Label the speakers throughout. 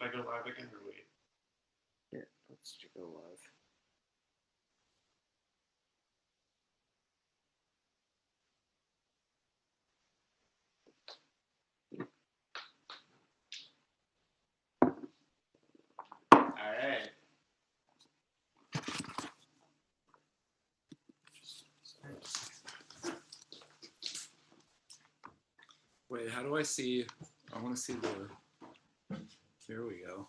Speaker 1: I go live again or wait?
Speaker 2: Yeah, let's go live.
Speaker 1: Alright.
Speaker 2: Wait, how do I see? I want to see the. Here we go.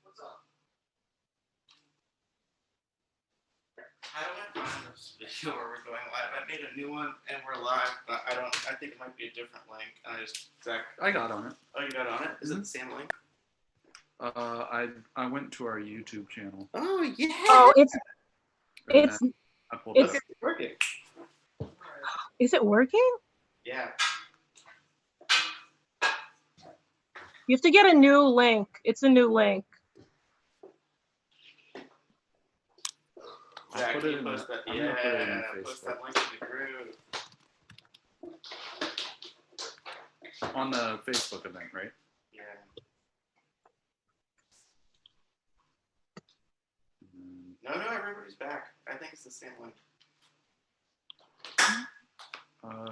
Speaker 1: What's up? How do I find this video where we're going live? I made a new one and we're live, but I think it might be a different link. And
Speaker 2: I got on it.
Speaker 1: Oh, you got on it? Is it the same link?
Speaker 2: I went to our YouTube channel.
Speaker 1: Oh, yeah.
Speaker 3: Oh, it's
Speaker 2: I pulled it up.
Speaker 1: It's working.
Speaker 3: Is it working?
Speaker 1: Yeah.
Speaker 3: You have to get a new link. It's a new link.
Speaker 1: Zach,
Speaker 2: put
Speaker 1: can
Speaker 2: it
Speaker 1: you
Speaker 2: in
Speaker 1: post
Speaker 2: the-
Speaker 1: that?
Speaker 2: I'm gonna put it in
Speaker 1: Yeah,
Speaker 2: the
Speaker 1: post
Speaker 2: Facebook.
Speaker 1: that link in the group.
Speaker 2: On the Facebook event, right?
Speaker 1: Yeah. No, everybody's back. I think it's the same link.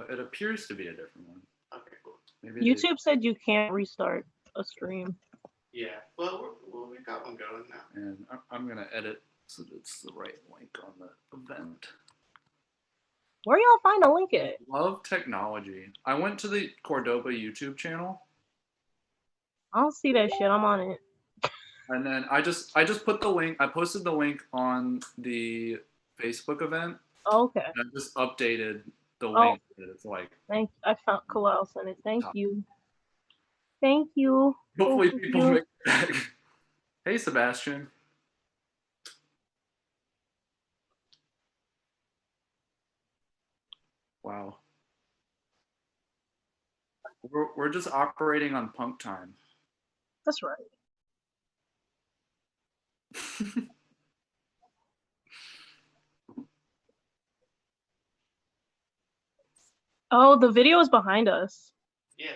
Speaker 2: It appears to be a different one.
Speaker 1: Okay, cool.
Speaker 2: Maybe it is.
Speaker 3: YouTube said you can't restart a stream.
Speaker 1: Yeah. Well, we got one going now.
Speaker 2: And I'm gonna edit so that it's the right link on the event.
Speaker 3: Where y'all find a link at?
Speaker 2: Love technology. I went to the Cordoba YouTube channel,
Speaker 3: I don't see that shit. I'm on it.
Speaker 2: and then I just put the link. I posted the link on the Facebook event.
Speaker 3: Oh, okay.
Speaker 2: And I just updated the
Speaker 3: Oh.
Speaker 2: link. It's like
Speaker 3: I found Khalil's in it. Thank you. Thank you.
Speaker 2: hopefully
Speaker 3: Both of
Speaker 2: people
Speaker 3: you.
Speaker 2: make it back. Hey, Sebastian. Wow. We're just operating on punk time.
Speaker 3: That's right. Oh, the video is behind us.
Speaker 1: Yeah.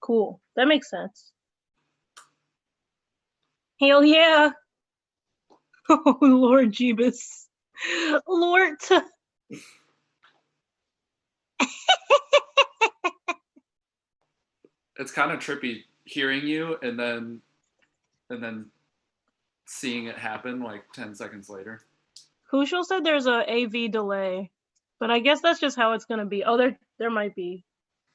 Speaker 3: Cool. That makes sense. Hell yeah. Oh, Lord Jeebus. Lord.
Speaker 2: It's kind of trippy hearing you and then seeing it happen like 10 seconds later.
Speaker 3: Kushal said there's a AV delay, but I guess that's just how it's gonna be. Oh, there might be.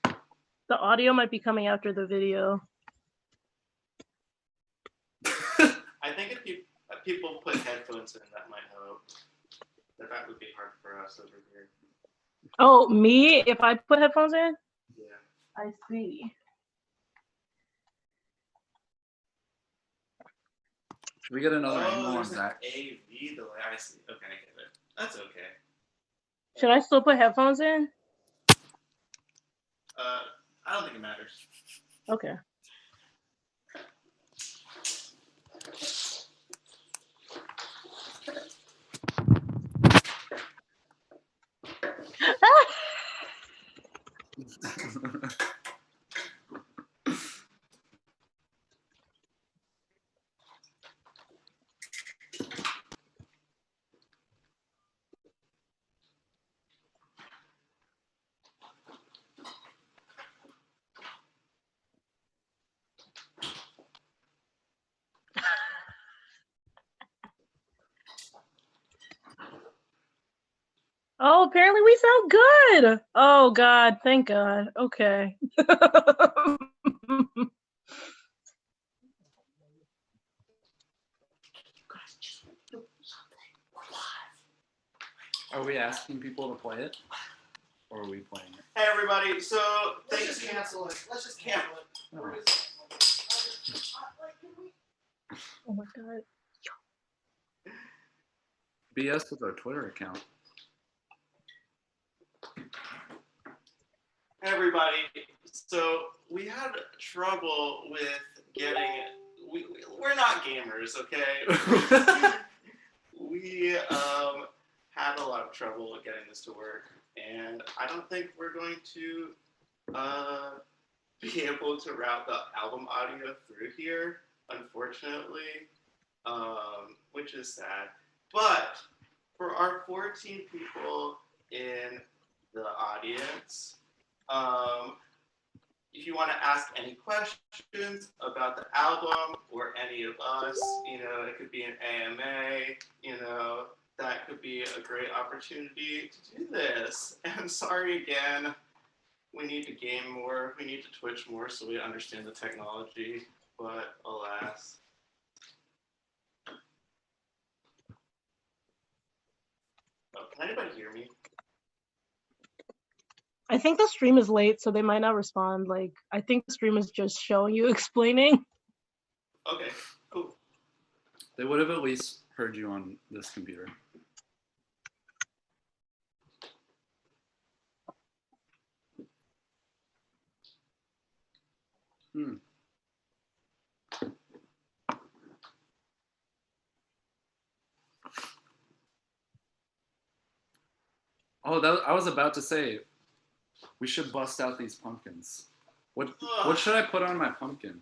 Speaker 3: The audio might be coming after the video.
Speaker 1: I think if people put headphones in, that might help. But that would be hard for us over here.
Speaker 3: Oh, me? If I put headphones in?
Speaker 1: Yeah.
Speaker 3: I see.
Speaker 2: Should we get another angle on
Speaker 1: there's an
Speaker 2: Zach?
Speaker 1: AV delay. I see. Okay, I get it. That's okay.
Speaker 3: Should I still put headphones in?
Speaker 1: I don't think it matters.
Speaker 3: Okay. Oh, apparently we sound good. Oh God, thank God. Okay.
Speaker 2: Are we asking people to play it? Or are we playing it?
Speaker 1: Hey everybody, so let's just cancel it. Let's just cancel it.
Speaker 2: Oh.
Speaker 3: Oh my God.
Speaker 2: BS with our Twitter account.
Speaker 1: Hey everybody, so we had trouble with getting. We're not gamers, okay? we had a lot of trouble getting this to work, and I don't think we're going to be able to route the album audio through here, unfortunately, which is sad. But for our 14 people in the audience, if you want to ask any questions about the album or any of us, it could be an AMA, that could be a great opportunity to do this. And sorry again, we need to game more, we need to Twitch more so we understand the technology, but alas. Oh, can anybody hear me?
Speaker 3: I think the stream is late, so they might not respond. Like, I think the stream is just showing you explaining.
Speaker 1: Okay, cool.
Speaker 2: They would have at least heard you on this computer. Hmm. Oh, I was about to say, we should bust out these pumpkins. What should I put on my pumpkin?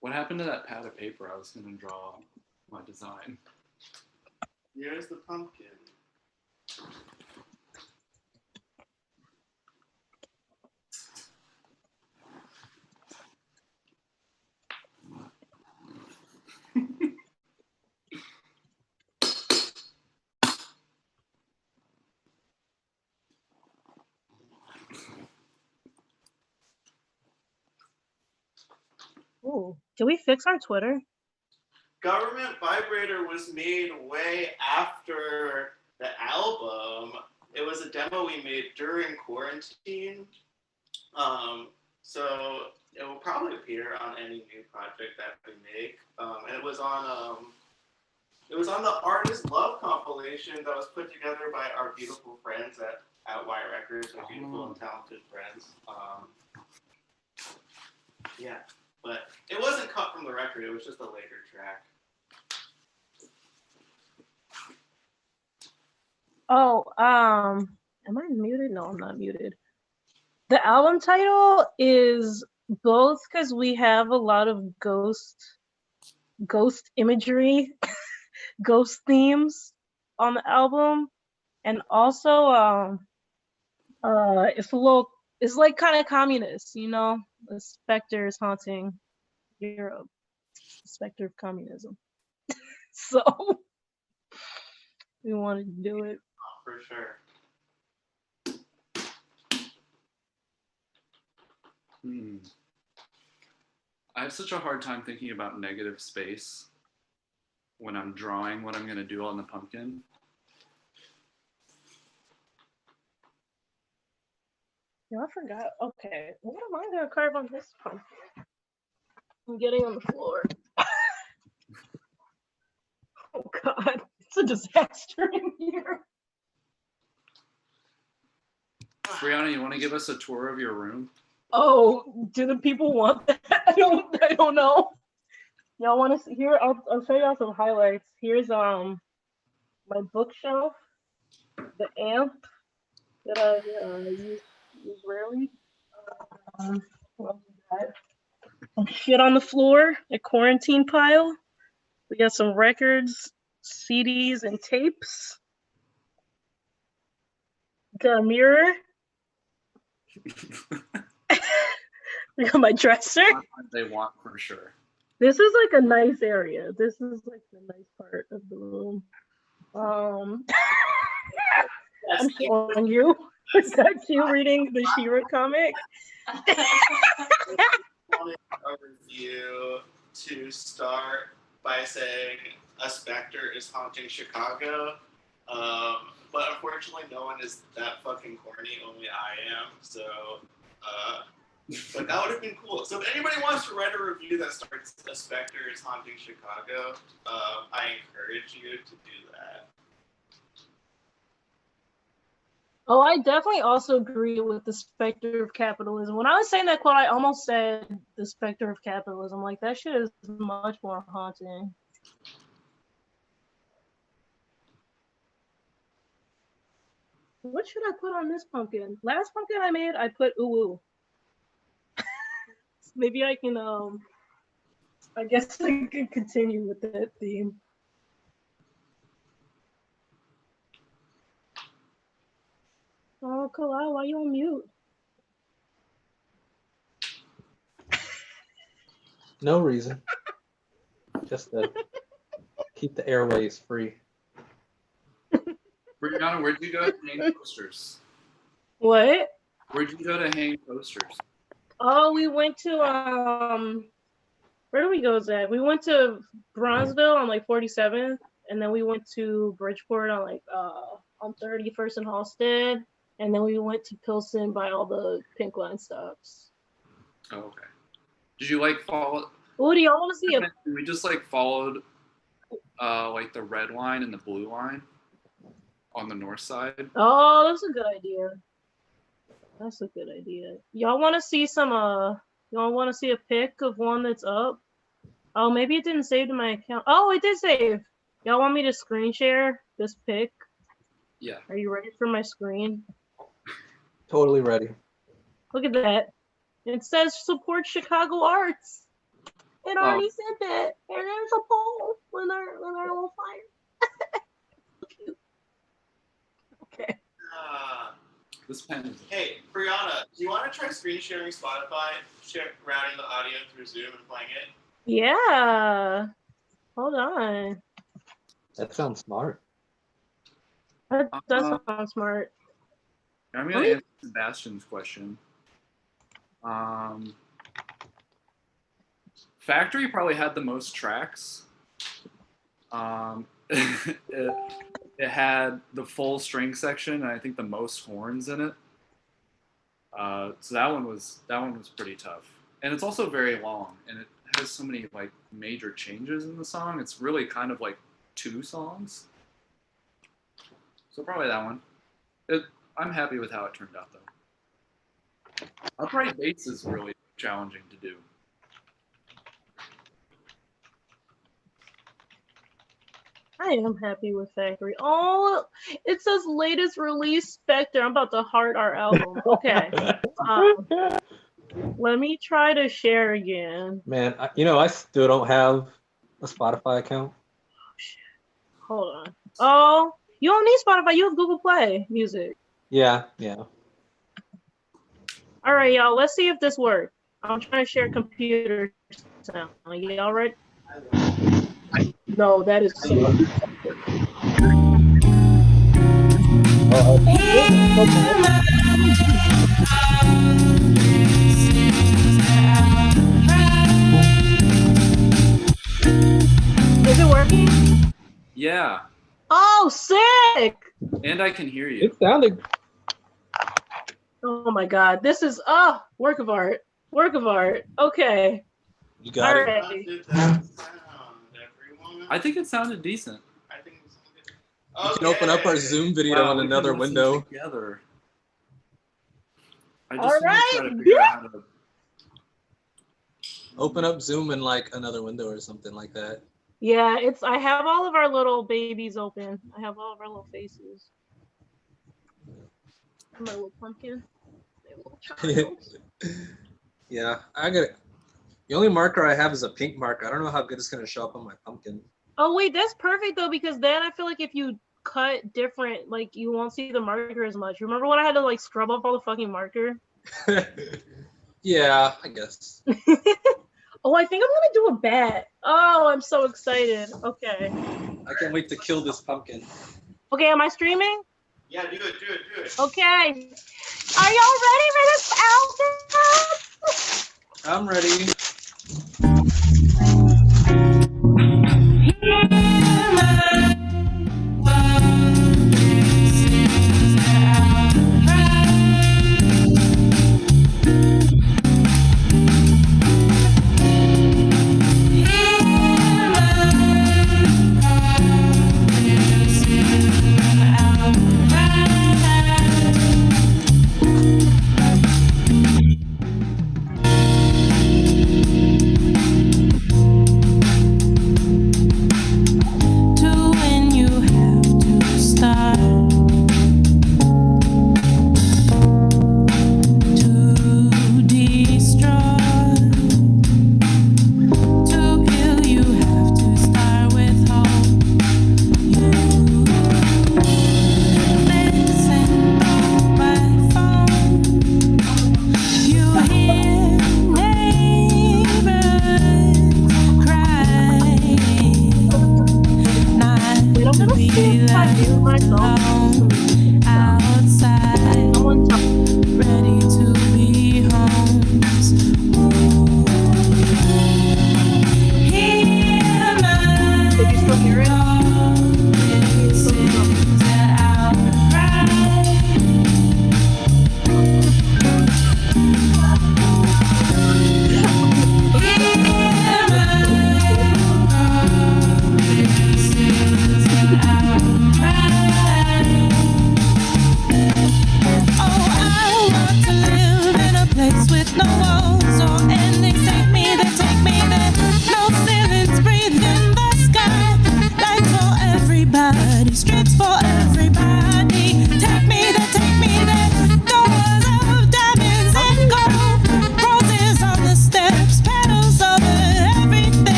Speaker 2: What happened to that pad of paper I was going to draw my design?
Speaker 1: Here's the pumpkin.
Speaker 3: Ooh, did we fix our Twitter?
Speaker 1: Government Vibrator was made way after the album. It was a demo we made during quarantine. So it will probably appear on any new project that we make. And it was on the Artist Love compilation that was put together by our beautiful friends at Wire Records, our beautiful and talented friends. Yeah, but it wasn't cut from the record. It was just a later track.
Speaker 3: Oh, am I muted? No, I'm not muted. The album title is both because we have a lot of ghost imagery, ghost themes on the album, and also it's like kind of communist, the specter is haunting Europe, the specter of communism. So we wanted to do it.
Speaker 1: For sure.
Speaker 2: I have such a hard time thinking about negative space when I'm drawing what I'm going to do on the pumpkin.
Speaker 3: Yeah, I forgot. Okay, what am I gonna carve on this pumpkin? I'm getting on the floor. Oh God, it's a disaster in here.
Speaker 2: Brianna, you want to give us a tour of your room?
Speaker 3: Oh, do the people want that? I don't know. Y'all want to see here? I'll show y'all some highlights. Here's my bookshelf, the amp that I use rarely. What else we got? Some shit on the floor, a quarantine pile. We got some records, CDs, and tapes. Got a mirror. We got my dresser.
Speaker 2: They want for sure.
Speaker 3: This is like a nice area. This is like the nice part of the room. I'm showing you. Is that you reading the She-Ra comic?
Speaker 1: I wanted a review to start by saying a specter is haunting Chicago. But unfortunately, no one is that fucking corny. Only I am. So, but that would have been cool. So if anybody wants to write a review that starts a specter is haunting Chicago, I encourage you to do that.
Speaker 3: Oh, I definitely also agree with the specter of capitalism. When I was saying that quote, I almost said the specter of capitalism. Like, that shit is much more haunting. What should I put on this pumpkin? Last pumpkin I made, I put ooh. Maybe I can, I guess I can continue with that theme. Oh, Kalai, why are you on mute?
Speaker 4: No reason. Just to keep the airways free.
Speaker 2: Brianna, where'd you go to hang posters?
Speaker 3: What?
Speaker 2: Where'd you go to hang posters?
Speaker 3: Oh, we went to where do we go, Zach? We went to Bronzeville on like 47th, and then we went to Bridgeport on like on 31st and Halsted, and then we went to Pilsen by all the Pink Line stops.
Speaker 2: Oh, okay. Did you like follow?
Speaker 3: Oh, do y'all want to see a?
Speaker 2: We just like followed like the red line and the blue line on the north side.
Speaker 3: Oh, that's a good idea. That's a good idea. Y'all want to see some y'all want to see a pic of one that's up? Oh, maybe it didn't save to my account. Oh, it did save. Y'all want me to screen share this pic?
Speaker 2: Yeah.
Speaker 3: Are you ready for my screen?
Speaker 4: Totally ready.
Speaker 3: Look at that. It says support Chicago arts. It already said that. And there's a poll with our little fire. Okay.
Speaker 2: This pen is...
Speaker 1: Hey, Brianna, do you want to try screen sharing Spotify, routing the audio through Zoom and playing it?
Speaker 3: Yeah. Hold on.
Speaker 4: That sounds smart.
Speaker 3: That does sound smart.
Speaker 2: I'm going to answer Sebastian's question. Factory probably had the most tracks. It had the full string section, and I think the most horns in it. So that one was pretty tough, and it's also very long, and it has so many like major changes in the song. It's really kind of like 2 songs. So probably that one. I'm happy with how it turned out, though. Upright bass is really challenging to do.
Speaker 3: I am happy with Factory. Oh, it says latest release Specter. I'm about to heart our album. Okay. Let me try to share again.
Speaker 4: Man, I still don't have a Spotify account.
Speaker 3: Oh, shit. Hold on. Oh, you don't need Spotify. You have Google Play Music.
Speaker 4: Yeah.
Speaker 3: All right, y'all. Let's see if this works. I'm trying to share computer sound. Y'all ready? No, that is so. Is it working?
Speaker 2: Yeah.
Speaker 3: Oh, sick!
Speaker 2: And I can hear you.
Speaker 4: It sounded.
Speaker 3: Oh my God, this is work of art. Work of art. Okay.
Speaker 4: You got it.
Speaker 1: How did that sound, everyone?
Speaker 2: I think it sounded decent.
Speaker 1: I think it sounded good.
Speaker 4: You can open up our Zoom video on another window.
Speaker 2: Together.
Speaker 3: All right.
Speaker 4: Open up Zoom in like another window or something like that.
Speaker 3: Yeah, I have all of our little babies open. I have all of our little faces. My little pumpkin. My little child.
Speaker 4: Yeah, I got it. The only marker I have is a pink marker. I don't know how good it's gonna show up on my pumpkin.
Speaker 3: Oh wait, that's perfect though, because then I feel like if you cut different, like you won't see the marker as much. Remember when I had to like scrub up all the fucking marker?
Speaker 4: Yeah, I guess.
Speaker 3: Oh, I think I'm gonna do a bat. Oh, I'm so excited. Okay.
Speaker 4: I can't wait to kill this pumpkin.
Speaker 3: Okay, am I streaming?
Speaker 1: Yeah, do it.
Speaker 3: Okay. Are y'all ready for this album?
Speaker 4: I'm ready.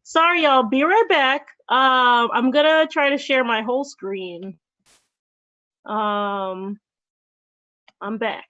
Speaker 3: Sorry, y'all. Be right back. I'm gonna try to share my whole screen. I'm back.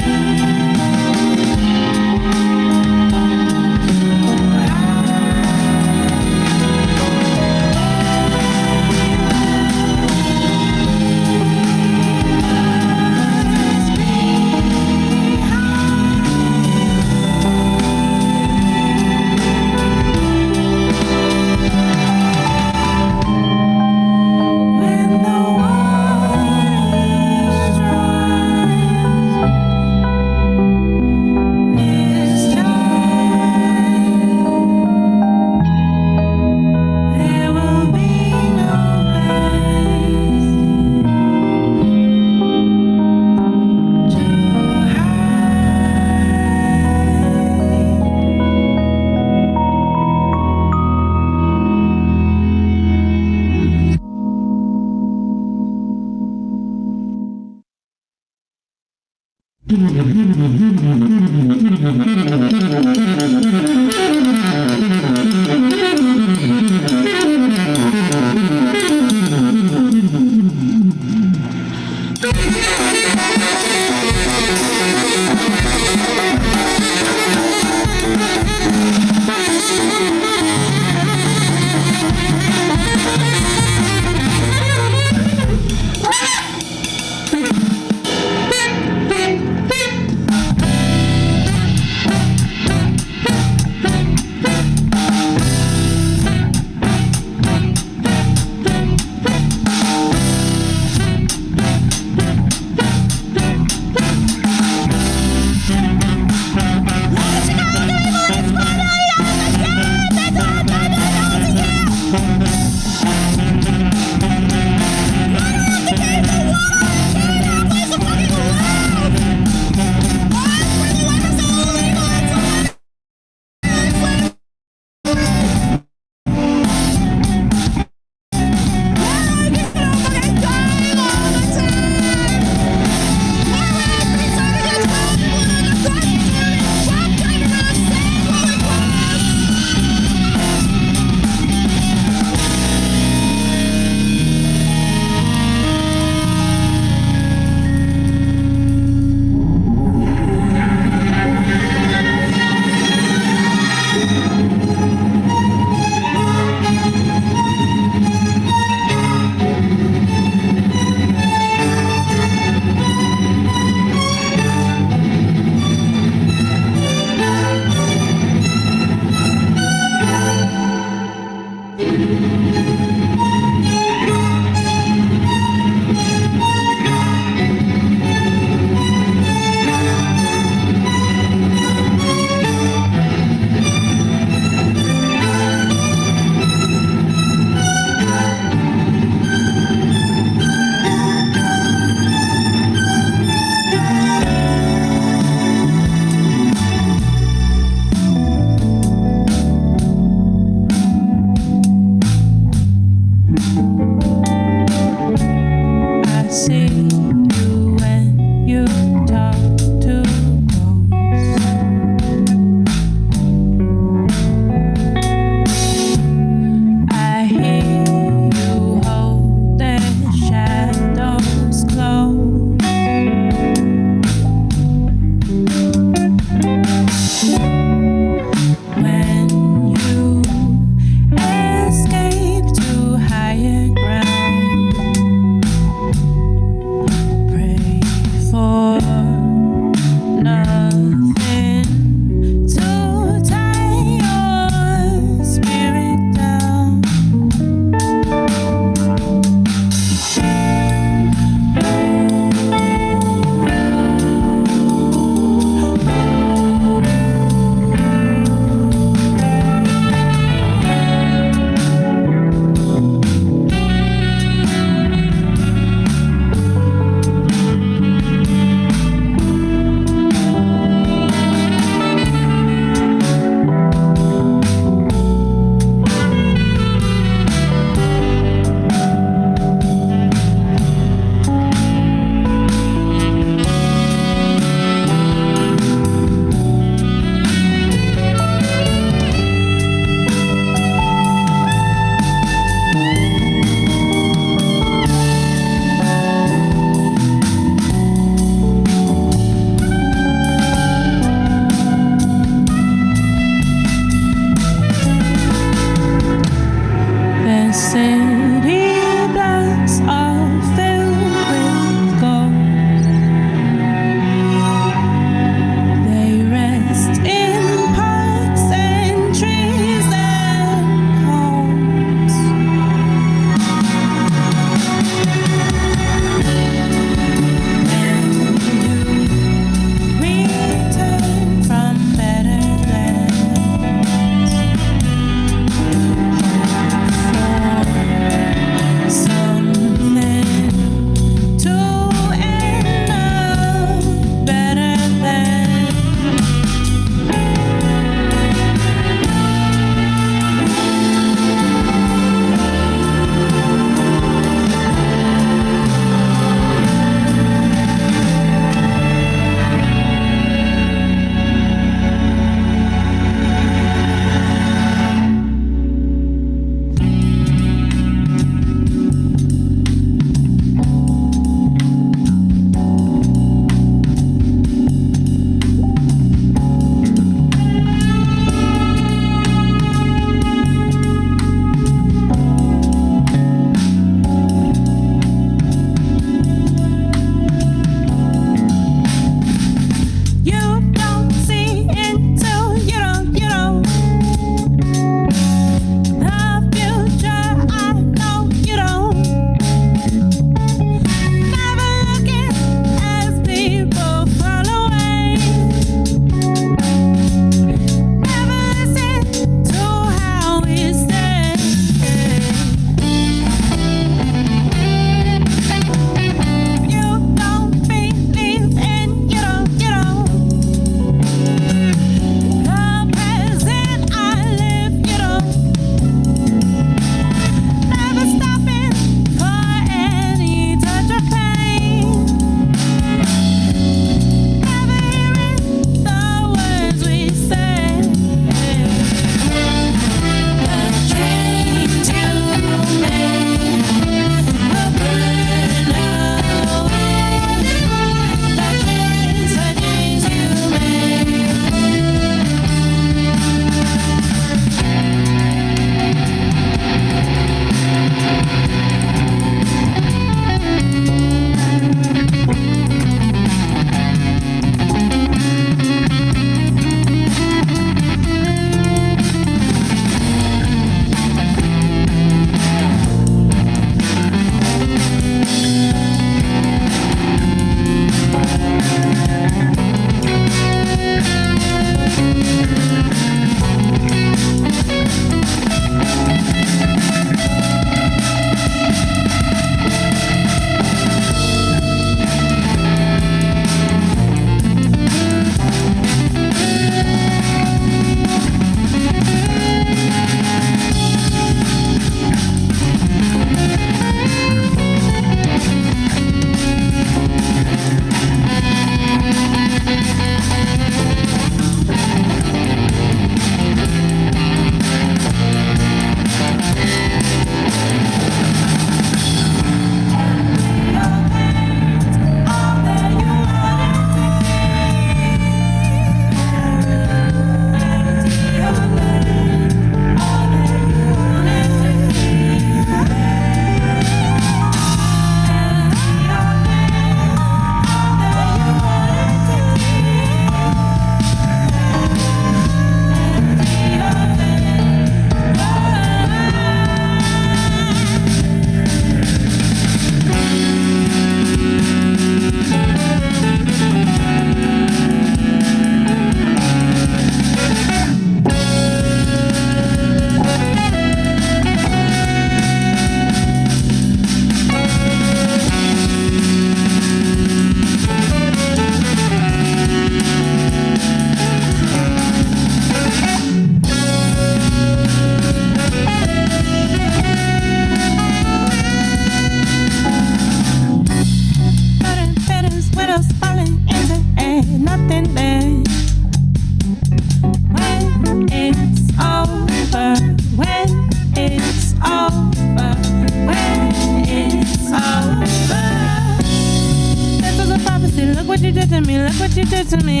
Speaker 5: look what you did to me.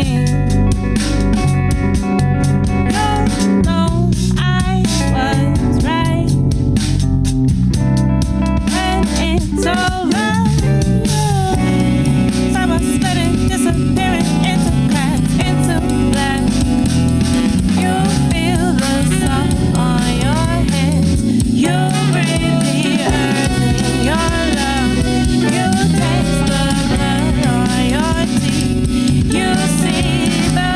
Speaker 5: You know I was right when it's over. I was splitting, disappearing into cracks, into black. You feel the sun on your hands. You breathe the earth in your lungs. You taste the blood on your teeth. You see the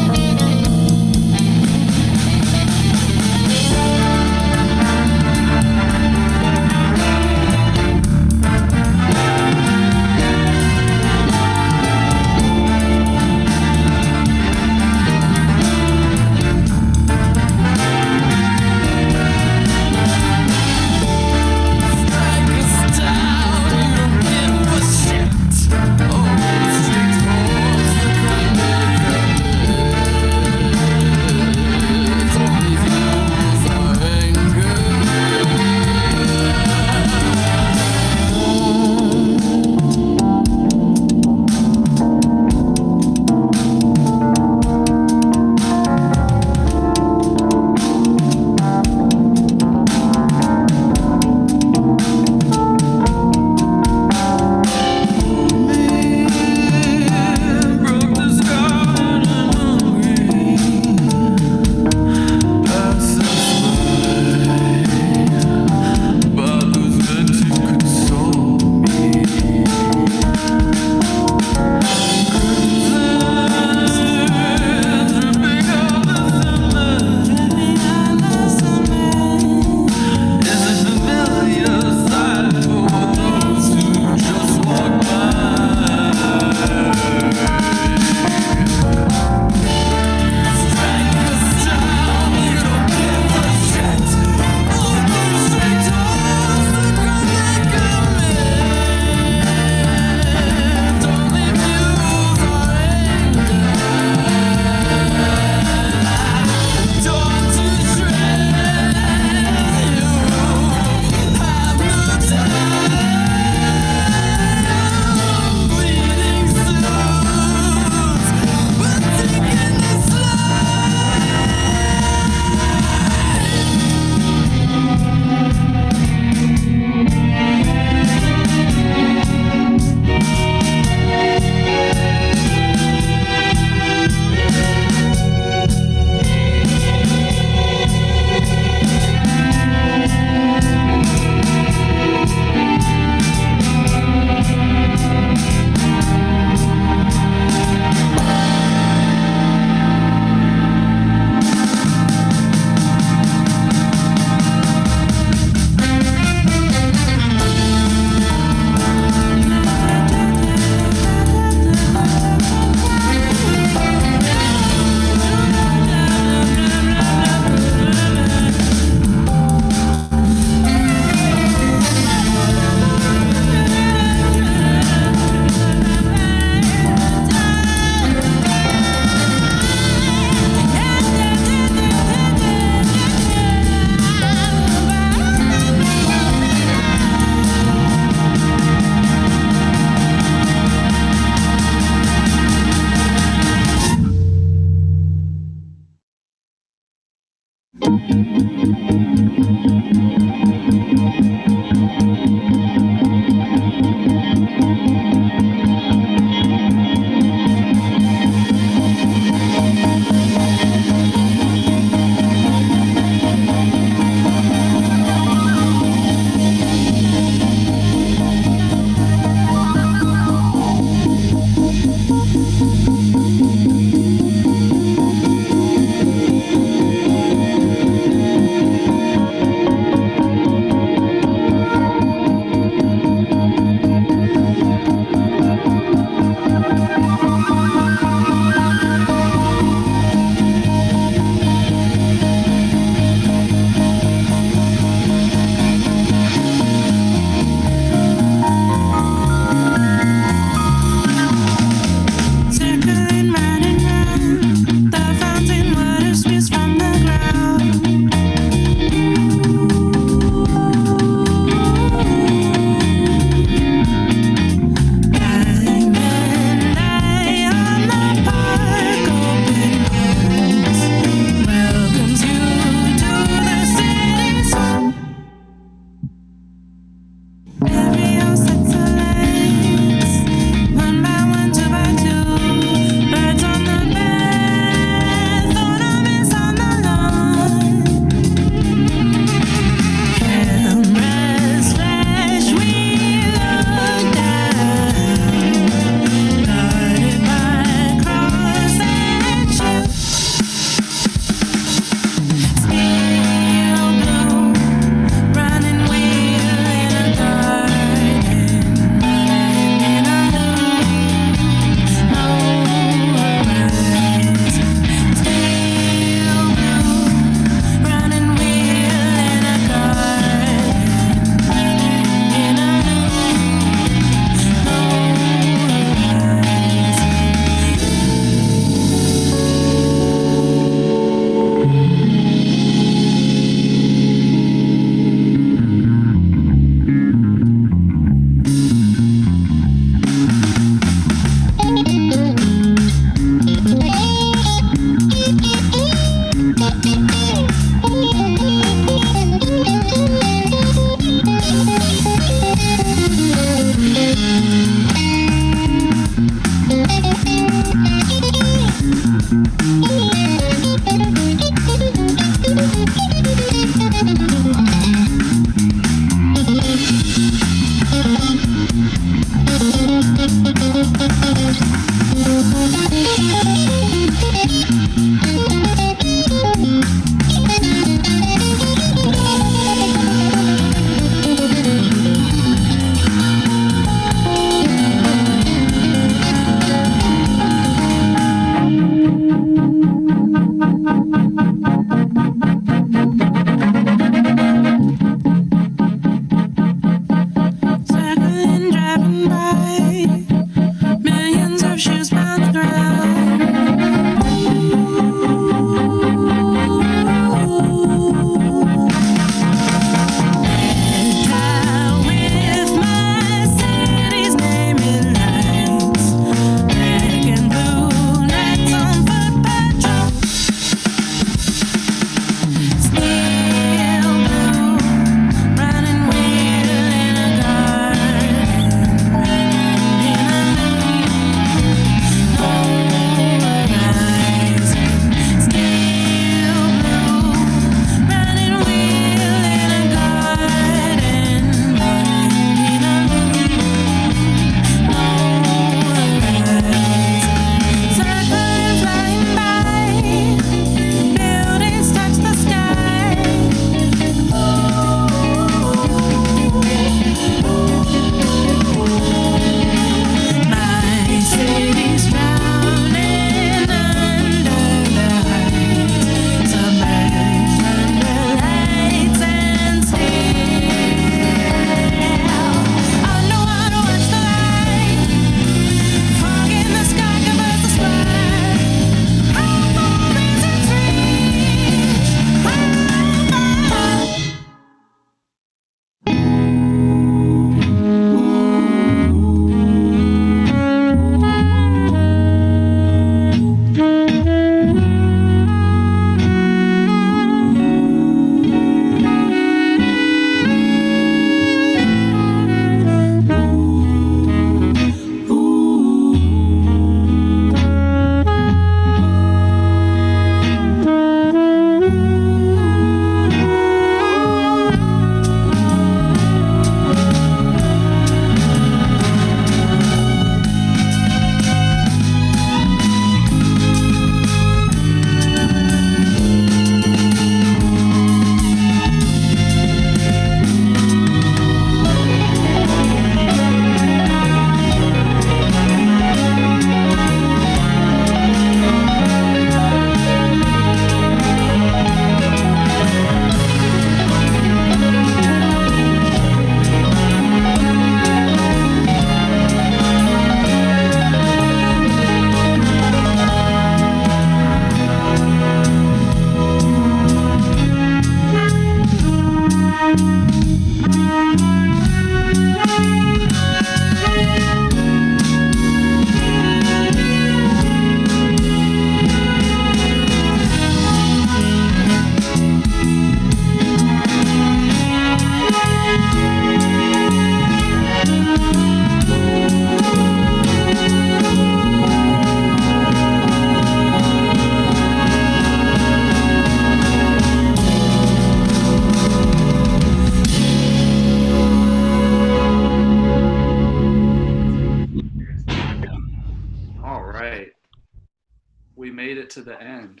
Speaker 2: to the end.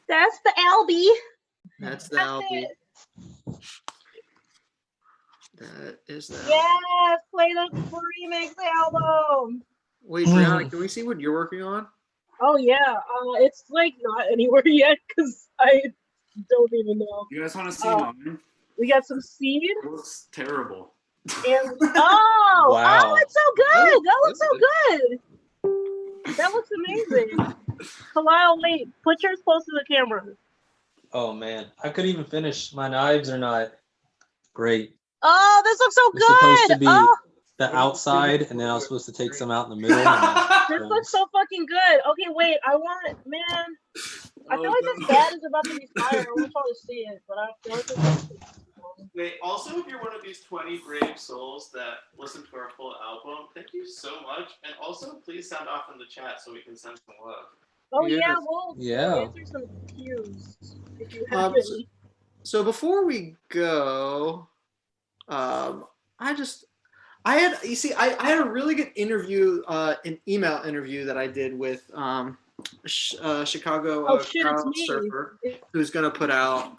Speaker 3: That's the Albie.
Speaker 6: That's the
Speaker 3: That's
Speaker 6: album.
Speaker 3: it.
Speaker 6: That is the.
Speaker 3: Yes, play the remix album.
Speaker 6: Wait, Brianna, can we see what you're working on?
Speaker 3: Oh yeah, it's like not anywhere yet because I don't even know.
Speaker 2: You guys want to see
Speaker 3: Oh.
Speaker 2: mine?
Speaker 3: We got some seed
Speaker 2: It looks terrible.
Speaker 3: and oh,
Speaker 4: Wow.
Speaker 3: oh, it's so good. That looks so good. That looks amazing. Kalyle, wait, put yours close to the camera.
Speaker 4: Oh man, I couldn't even finish. My knives are not great.
Speaker 3: Oh, this looks so
Speaker 4: It's supposed to
Speaker 3: good.
Speaker 4: be
Speaker 3: Oh,
Speaker 4: the outside, and then I was supposed to take some out in the middle.
Speaker 3: this looks so fucking good. Okay, wait, I feel like this bad is about to be fire. I want y'all to see it, but I feel like it's
Speaker 1: Wait, also, if you're one of these 20 brave souls that listen to our full album, thank you so much. And also, please sound off in the chat so we can send some love.
Speaker 3: oh yeah,
Speaker 6: Yes.
Speaker 3: we'll
Speaker 4: Yeah.
Speaker 3: answer some cues if you have any.
Speaker 6: So before we go, I had a really good interview, an email interview that I did with Chicago
Speaker 3: Oh, shit, it's
Speaker 6: crowd
Speaker 3: me.
Speaker 6: surfer, who's gonna put out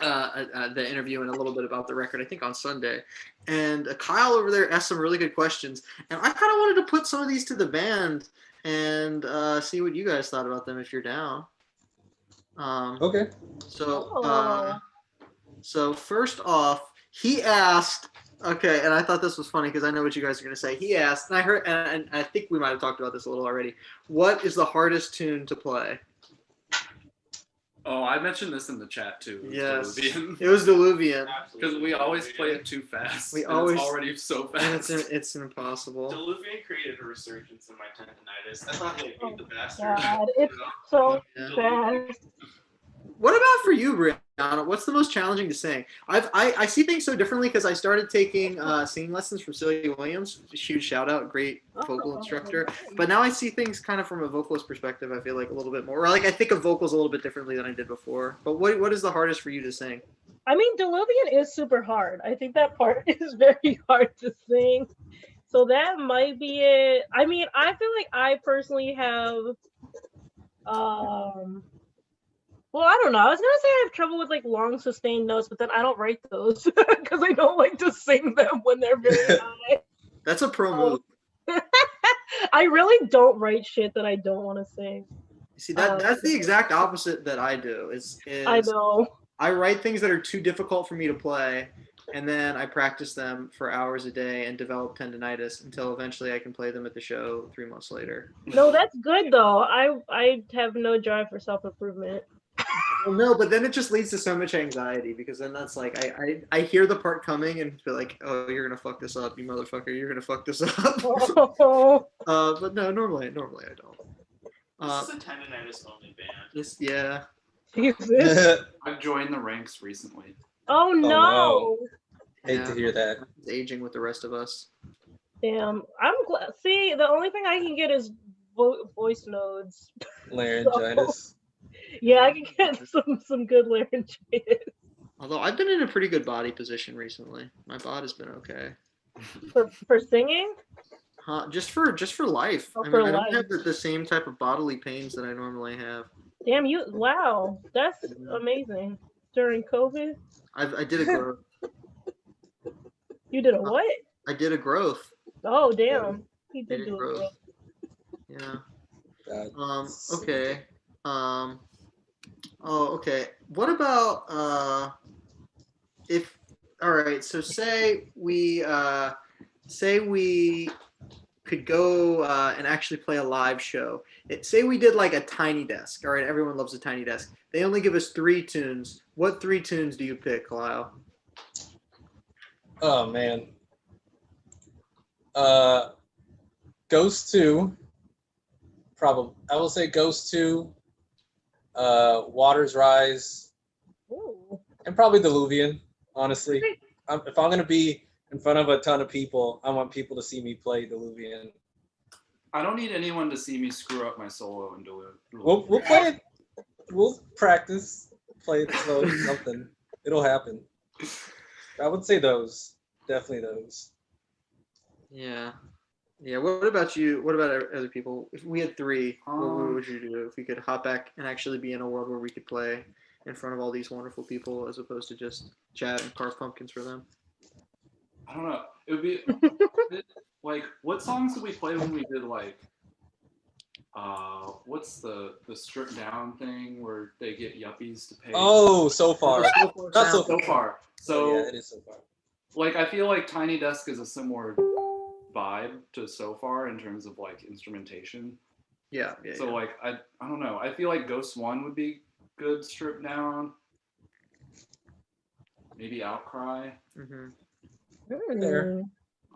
Speaker 6: the interview and a little bit about the record, I think on Sunday. And Kyle over there asked some really good questions, and I kind of wanted to put some of these to the band and see what you guys thought about them if you're down.
Speaker 4: Okay.
Speaker 6: So first off, he asked, okay, and I thought this was funny because I know what you guys are going to say. He asked, and I heard, and I think we might have talked about this a little already. What is the hardest tune to play?
Speaker 2: Oh, I mentioned this in the chat too.
Speaker 6: Yes,
Speaker 2: Diluvian.
Speaker 6: it was Diluvian.
Speaker 2: Because we always play it too fast.
Speaker 6: We
Speaker 2: and
Speaker 6: always-
Speaker 2: it's already so
Speaker 6: And
Speaker 2: fast.
Speaker 6: it's impossible.
Speaker 1: Diluvian created a resurgence in my tendonitis. I thought they beat the bastard.
Speaker 3: God, it's so
Speaker 6: Yeah.
Speaker 3: bad.
Speaker 6: What about for you, Brianna? What's the most challenging to sing? I see things so differently because I started taking singing lessons from Celia Williams. Huge shout out, great vocal instructor. But now I see things kind of from a vocalist perspective. I feel like a little bit more. Or like I think of vocals a little bit differently than I did before. But what is the hardest for you to sing?
Speaker 3: I mean, Diluvian is super hard. I think that part is very hard to sing. So that might be it. I mean, I feel like I personally have well, I don't know. I was gonna say I have trouble with like long sustained notes, but then I don't write those because I don't like to sing them when they're very high.
Speaker 6: That's a pro move.
Speaker 3: I really don't write shit that I don't want to sing.
Speaker 6: See that's the exact opposite that I do. Is
Speaker 3: I know.
Speaker 6: I write things that are too difficult for me to play, and then I practice them for hours a day and develop tendonitis until eventually I can play them at the show 3 months later.
Speaker 3: No, that's good though. I have no drive for self improvement.
Speaker 6: Well, no, but then it just leads to so much anxiety because then that's like I hear the part coming and feel like, oh, you're gonna fuck this up, you motherfucker, you're gonna fuck this up.
Speaker 3: Oh,
Speaker 6: But no, normally I don't.
Speaker 1: This is a tendonitis only band.
Speaker 6: Just yeah.
Speaker 3: Jesus.
Speaker 2: I've joined the ranks recently.
Speaker 3: Oh no.
Speaker 4: no. Hate
Speaker 6: Yeah.
Speaker 4: to hear that.
Speaker 6: It's aging with the rest of us.
Speaker 3: Damn. I'm glad. See, the only thing I can get is voice nodes.
Speaker 4: Laryngitis.
Speaker 3: Yeah, I can get some good laryngitis
Speaker 6: Although I've been in a pretty good body position recently. My body's been okay.
Speaker 3: for singing.
Speaker 6: Just for life.
Speaker 3: Oh,
Speaker 6: I
Speaker 3: for
Speaker 6: mean, I
Speaker 3: life.
Speaker 6: don't have the same type of bodily pains that I normally have.
Speaker 3: Damn you! Wow, that's amazing. During COVID,
Speaker 6: I did a growth.
Speaker 3: you did a what?
Speaker 6: I did a growth.
Speaker 3: Oh damn, he did
Speaker 6: Did
Speaker 3: do
Speaker 6: a growth.
Speaker 3: it.
Speaker 6: Yeah.
Speaker 4: That's
Speaker 6: Okay. Okay. What about if all right, so say we could go and actually play a live show. Say we did like a tiny desk. All right, everyone loves a tiny desk. They only give us 3 tunes. What 3 tunes do you pick, Kyle?
Speaker 4: Oh man. Ghost 2. Probably I will say Ghost 2, Waters Rise,
Speaker 3: Ooh.
Speaker 4: and probably Diluvian, honestly. If I'm gonna be in front of a ton of people, I want people to see me play Diluvian.
Speaker 2: I don't need anyone to see me screw up my solo and do it.
Speaker 4: We'll play it. We'll practice, play it slow, something. It'll happen. I would say those. Definitely those.
Speaker 6: Yeah. Yeah. What about you? What about other people? If we had three, what
Speaker 2: Um,
Speaker 6: would you do if we could hop back and actually be in a world where we could play in front of all these wonderful people as opposed to just chat and carve pumpkins for them?
Speaker 2: I don't know. It would be like, what songs did we play when we did like, what's the strip down thing where they get yuppies to pay?
Speaker 4: Oh, so far.
Speaker 6: So far
Speaker 4: Not so
Speaker 6: sound.
Speaker 2: So far. So
Speaker 4: yeah, it is so far.
Speaker 2: like, I feel like Tiny Desk is a similar vibe to So Far in terms of like instrumentation.
Speaker 6: Yeah. Yeah.
Speaker 2: So
Speaker 6: yeah.
Speaker 2: like, I don't know. I feel like Ghost One would be good stripped down. Maybe Outcry.
Speaker 6: Mhm.
Speaker 4: There.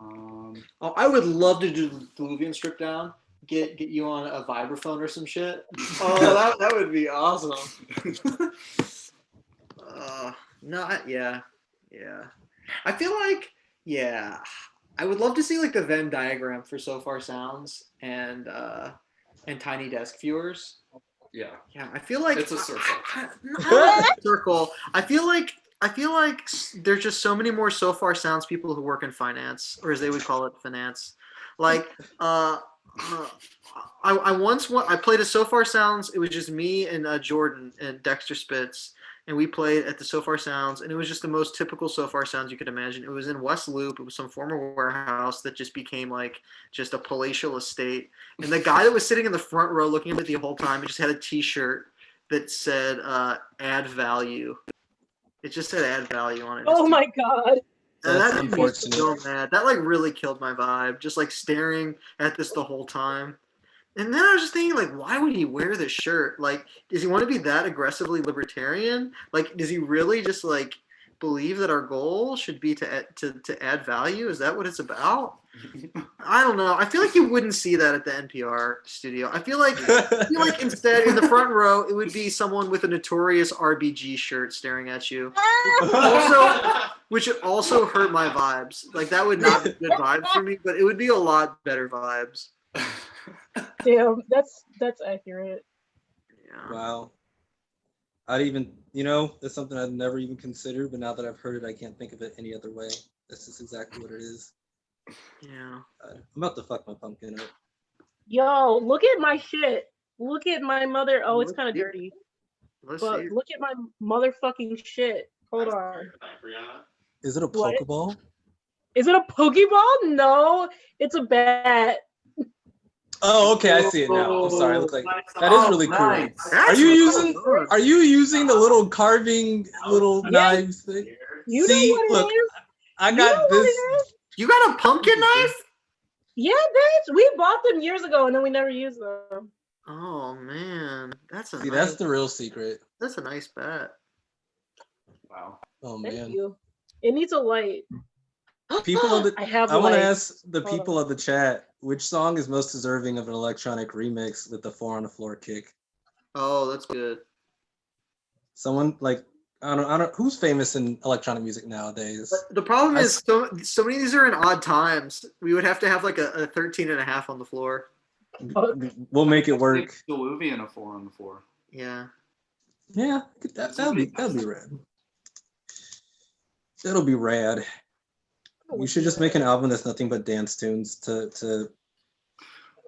Speaker 6: Oh, I would love to do the Diluvian strip down. Get you on a vibraphone or some shit. Oh, that would be awesome. Yeah. I feel like I would love to see like the Venn diagram for So Far Sounds and Tiny Desk viewers.
Speaker 2: Yeah.
Speaker 6: Yeah, I feel like
Speaker 2: It's a circle.
Speaker 6: not a circle. I feel like there's just so many more So Far Sounds people who work in finance, or as they would call it, finance. Like, I played a So Far Sounds. It was just me and Jordan and Dexter Spitz, and we played at the So Far Sounds, and it was just the most typical So Far Sounds you could imagine. It was in West Loop. It was some former warehouse that just became like just a palatial estate. And the guy that was sitting in the front row looking at me the whole time, he just had a T-shirt that said "Add Value." It just said "Add Value" on it.
Speaker 3: Oh my god.
Speaker 6: And
Speaker 4: That's
Speaker 6: that made me
Speaker 4: unfortunate.
Speaker 6: so mad. That like really killed my vibe. Just like staring at this the whole time. And then I was just thinking, like, why would he wear this shirt? Like, does he want to be that aggressively libertarian? Like, does he really just like believe that our goal should be to add value? Is that what it's about? I don't know. I feel like you wouldn't see that at the NPR studio. I feel like instead in the front row it would be someone with a notorious RBG shirt staring at you. Which would also hurt my vibes. Like that would not be good vibes for me, but it would be a lot better vibes.
Speaker 3: Damn, that's accurate.
Speaker 6: Yeah.
Speaker 4: Wow. That's something I'd never even considered, but now that I've heard it, I can't think of it any other way. That's just exactly what it is.
Speaker 6: Yeah.
Speaker 4: I'm about to fuck my pumpkin up.
Speaker 3: Yo, look at my shit. Look at my mother. Oh, it's kind of dirty.
Speaker 6: Let's
Speaker 3: But
Speaker 6: see.
Speaker 3: look at my motherfucking shit. Hold on.
Speaker 4: Is it a
Speaker 3: What?
Speaker 4: Pokeball?
Speaker 3: Is it a Pokeball? No, it's a bat.
Speaker 4: Oh, okay, I see it now. I'm sorry. It looks like that is really cool.
Speaker 2: Nice.
Speaker 4: Are you using the little carving little knives thing?
Speaker 3: You
Speaker 4: See,
Speaker 3: know what
Speaker 4: look,
Speaker 3: it is?
Speaker 4: I
Speaker 3: You know
Speaker 4: got
Speaker 3: what
Speaker 4: this.
Speaker 3: it is?
Speaker 6: You got a pumpkin knife?
Speaker 3: Yeah, bitch. We bought them years ago and then we never used them.
Speaker 6: Oh man, that's a
Speaker 4: See,
Speaker 6: nice,
Speaker 4: that's the real secret.
Speaker 6: that's a nice bat.
Speaker 2: Wow.
Speaker 4: Oh
Speaker 3: Thank
Speaker 4: man.
Speaker 3: you. It needs a light.
Speaker 4: People of the I want to
Speaker 3: lights.
Speaker 4: ask the
Speaker 3: Hold
Speaker 4: people of the chat, which song is most deserving of an electronic remix with the 4-on-the-floor kick?
Speaker 6: Oh, that's good.
Speaker 4: Someone like I don't who's famous in electronic music nowadays?
Speaker 6: But the problem is so many of these are in odd times. We would have to have like a 13 and a half on the floor.
Speaker 4: We'll make it work.
Speaker 2: Diluvian a 4 on the 4.
Speaker 6: Yeah.
Speaker 4: Yeah, that'll be rad. That'll be rad. You should just make an album that's nothing but dance tunes to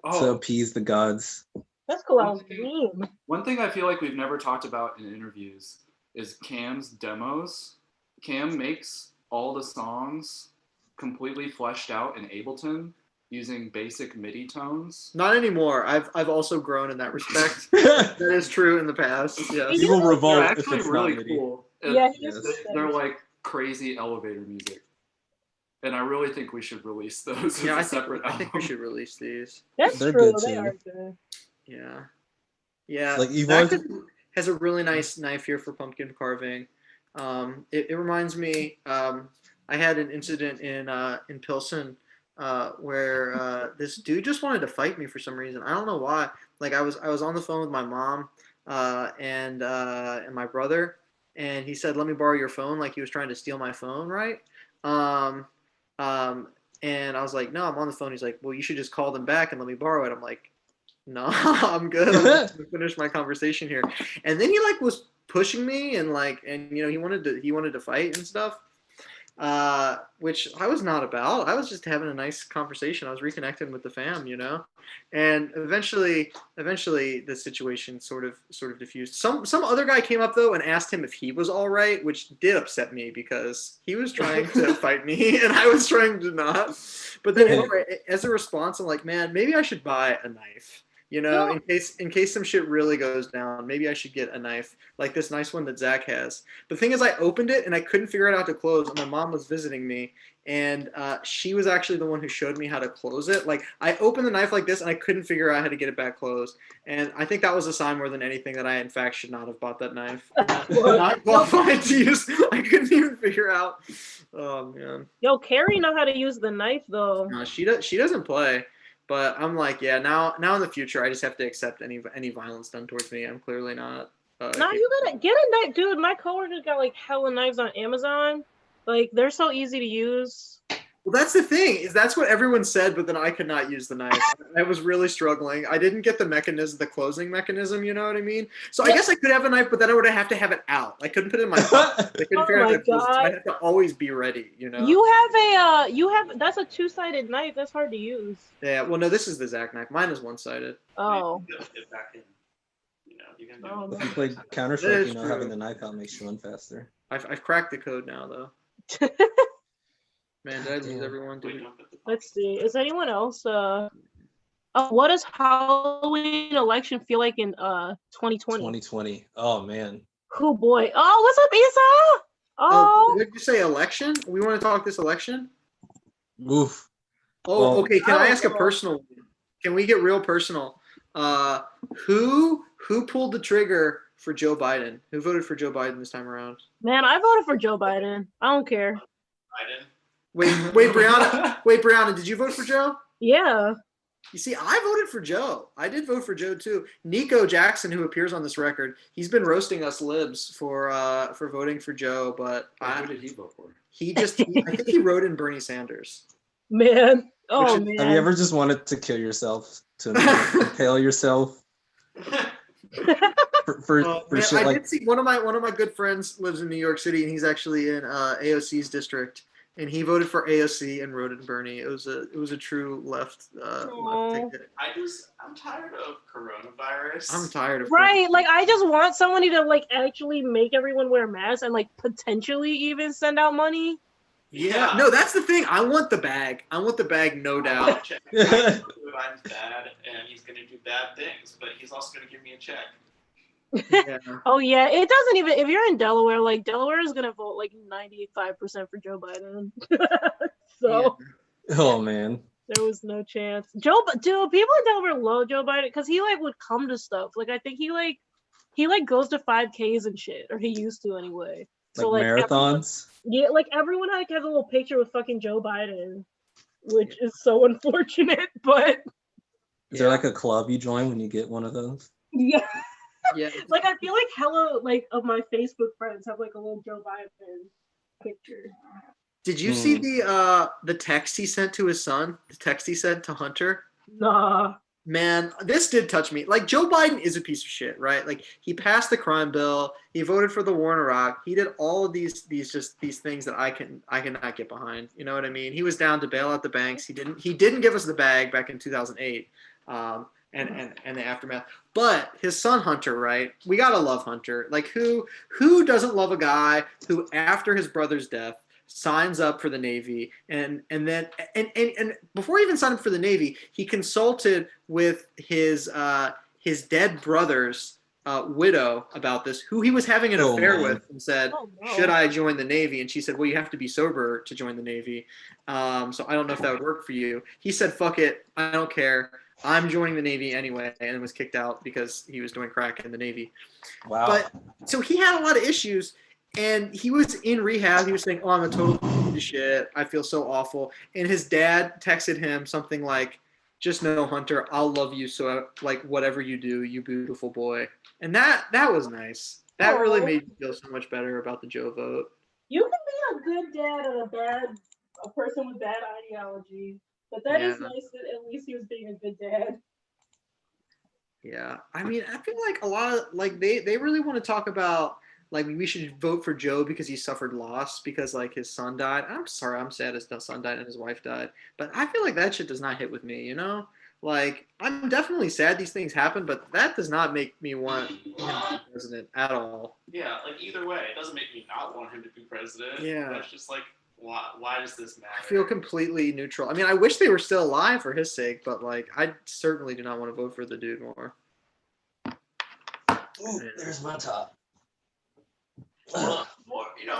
Speaker 4: appease the gods.
Speaker 3: That's cool. I was dream.
Speaker 2: One thing I feel like we've never talked about in interviews is Cam's demos. Cam makes all the songs completely fleshed out in Ableton using basic MIDI tones.
Speaker 6: Not anymore. I've also grown in that respect. That is true in the past. Yes.
Speaker 3: You
Speaker 4: People
Speaker 3: know,
Speaker 4: revolt
Speaker 2: They're
Speaker 4: if
Speaker 2: actually
Speaker 4: it's
Speaker 2: really
Speaker 4: not MIDI.
Speaker 2: cool.
Speaker 3: Yeah, he
Speaker 4: Yes.
Speaker 3: is.
Speaker 2: They're like crazy elevator music. And I really think we should release those
Speaker 6: Yeah,
Speaker 2: as a separate
Speaker 6: I think we
Speaker 2: album.
Speaker 6: should release these.
Speaker 3: That's
Speaker 4: They're
Speaker 3: true.
Speaker 4: good,
Speaker 3: They
Speaker 4: too.
Speaker 3: are good.
Speaker 6: Yeah. Yeah.
Speaker 4: Like, you've
Speaker 6: Zach
Speaker 4: always-
Speaker 6: has a really nice knife here for pumpkin carving. It reminds me. I had an incident in Pilsen where this dude just wanted to fight me for some reason. I don't know why. Like I was on the phone with my mom and my brother, and he said, "Let me borrow your phone." Like he was trying to steal my phone, right? And I was like, "No, I'm on the phone." He's like, "Well, you should just call them back and let me borrow it." I'm like, "No, I'm good. I'm just gonna finish my conversation here." And then he like was pushing me and he wanted to fight and stuff. which I was not about. I was just having a nice conversation. I was reconnecting with the fam, you know, and eventually the situation sort of diffused. Some other guy came up though and asked him if he was all right, which did upset me because he was trying to fight me and I was trying to not. But then anyway, as a response, I'm like, man, maybe I should buy a knife. You know, in case some shit really goes down, maybe I should get a knife like this nice one that Zach has. The thing is, I opened it and I couldn't figure it out to close. And my mom was visiting me, and she was actually the one who showed me how to close it. Like I opened the knife like this, and I couldn't figure out how to get it back closed. And I think that was a sign more than anything that I, in fact, should not have bought that knife. Not qualified to use. I couldn't even figure out. Oh man.
Speaker 3: Yo, Carrie know how to use the knife though.
Speaker 6: No, she doesn't play. But I'm like, yeah, now in the future, I just have to accept any violence done towards me. I'm clearly not.
Speaker 3: No, you gotta get a knife, dude. My coworkers got like hella knives on Amazon. Like they're so easy to use.
Speaker 6: Well, that's the thing, is that's what everyone said, but then I could not use the knife. I was really struggling. I didn't get the mechanism, the closing mechanism, you know what I mean? So I guess I could have a knife, but then I would have to have it out. I couldn't put it in my pocket. I couldn't figure out how to close it, so I have to always be ready, you know?
Speaker 3: That's a two-sided knife. That's hard to use.
Speaker 6: Yeah, well, no, this is the Zach knife. Mine is one-sided.
Speaker 3: Oh.
Speaker 1: You gotta get back in. You know, you can do
Speaker 3: Oh,
Speaker 4: If you play Counter-Strike, you know, having the knife out makes you run faster.
Speaker 6: I've cracked the code now, though. Man, did I lose everyone?
Speaker 3: Let's see. Is anyone else? What does Halloween election feel like in 2020?
Speaker 4: 2020. Oh man.
Speaker 3: Oh boy. Oh, what's up, Issa? Oh.
Speaker 6: Did you say election? We want to talk this election?
Speaker 4: Oof.
Speaker 6: Oh,
Speaker 4: Well,
Speaker 6: okay. Can I ask a personal? Can we get real personal? Who pulled the trigger for Joe Biden? Who voted for Joe Biden this time around?
Speaker 3: Man, I voted for Joe Biden. I don't care.
Speaker 1: Biden.
Speaker 6: Wait, Brianna, did you vote for Joe?
Speaker 3: Yeah.
Speaker 6: You see, I voted for Joe. I did vote for Joe too. Nico Jackson, who appears on this record, he's been roasting us libs for voting for Joe, but
Speaker 2: Who did he vote for?
Speaker 6: I think he wrote in Bernie Sanders.
Speaker 3: Man. Oh man.
Speaker 4: Have you ever just wanted to kill yourself, to impale yourself for
Speaker 6: Man,
Speaker 4: shit
Speaker 6: I
Speaker 4: like?
Speaker 6: did see one of my good friends lives in New York City, and he's actually in AOC's district, and he voted for AOC and wrote in Bernie. It was a true left ticket.
Speaker 1: I'm tired of coronavirus.
Speaker 6: I'm tired of
Speaker 3: Right, like I just want somebody to like actually make everyone wear masks and like potentially even send out money.
Speaker 6: Yeah, no, that's the thing. I want the bag. No doubt.
Speaker 1: Check. Biden's bad, and he's going to do bad things, but he's also going to give me a check.
Speaker 6: Yeah.
Speaker 3: Oh yeah, it doesn't even. If you're in Delaware, like Delaware is gonna vote like 95% for Joe Biden. So
Speaker 4: Oh man.
Speaker 3: there was no chance. Dude, people in Delaware love Joe Biden because he like would come to stuff. Like I think he goes to 5Ks and shit, or he used to anyway. So
Speaker 4: Like
Speaker 3: like
Speaker 4: marathons.
Speaker 3: like everyone like has a little picture with fucking Joe Biden, which is so unfortunate. But
Speaker 4: Is there like a club you join when you get one of those?
Speaker 3: yeah.
Speaker 6: Yeah.
Speaker 3: Like I feel like hella like of my Facebook friends have like a little Joe Biden picture.
Speaker 6: Did you see the text he sent to his son? The text he sent to Hunter?
Speaker 3: Nah.
Speaker 6: Man, this did touch me. Like Joe Biden is a piece of shit, right? Like he passed the crime bill, he voted for the war in Iraq, he did all of these things that I cannot get behind. You know what I mean? He was down to bail out the banks. He didn't give us the bag back in 2008. And the aftermath. But his son Hunter, right? We gotta love Hunter. Like who doesn't love a guy who after his brother's death signs up for the Navy and then before he even signed up for the Navy, he consulted with his dead brother's widow about this, who he was having an affair with, and said, should I join the Navy? And she said, well, you have to be sober to join the Navy. So I don't know if that would work for you. He said, fuck it, I don't care. I'm joining the Navy anyway, and was kicked out because he was doing crack in the Navy.
Speaker 4: Wow.
Speaker 6: But so he had a lot of issues, and he was in rehab. He was saying, "Oh, I'm a total piece of shit. I feel so awful." And his dad texted him something like, "Just know, Hunter, I'll love you. So like whatever you do, you beautiful boy." And that was nice. That really made me feel so much better about the Joe vote.
Speaker 3: You can be a good dad and a person with bad ideology. But that is nice that at least he was being a good dad.
Speaker 6: Yeah. I mean, I feel like a lot of, like, they really want to talk about like we should vote for Joe because he suffered loss because like his son died. I'm sorry, I'm sad his son died and his wife died, but I feel like that shit does not hit with me, you know? Like I'm definitely sad these things happen, but that does not make me want him to be president at all.
Speaker 1: Yeah, like either way, it doesn't make me not want him to be president.
Speaker 6: Yeah.
Speaker 1: That's just like, why does this matter?
Speaker 6: I feel completely neutral. I mean, I wish they were still alive for his sake, but like I certainly do not want to vote for the dude more.
Speaker 4: Ooh, there's my top.
Speaker 1: Well,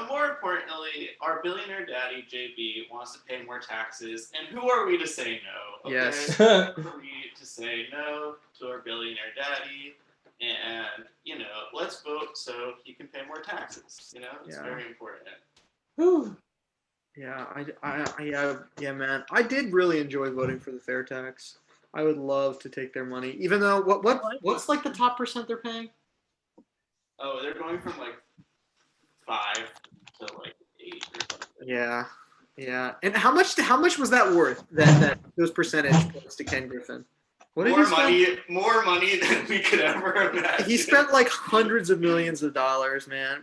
Speaker 1: more importantly, our billionaire daddy JB wants to pay more taxes, and who are we to say no? Okay?
Speaker 6: Yes.
Speaker 1: Who are we to say no to our billionaire daddy? And let's vote so he can pay more taxes. It's very important.
Speaker 4: Whew.
Speaker 6: Yeah, yeah, man. I did really enjoy voting for the fair tax. I would love to take their money, even though what's like the top percent they're paying?
Speaker 1: Oh, they're going from like 5 to like 8 or something.
Speaker 6: Yeah, yeah. And how much was that worth? That those percentage points to Ken Griffin. What did
Speaker 1: More money than we could ever imagine.
Speaker 6: He spent like hundreds of millions of dollars, man.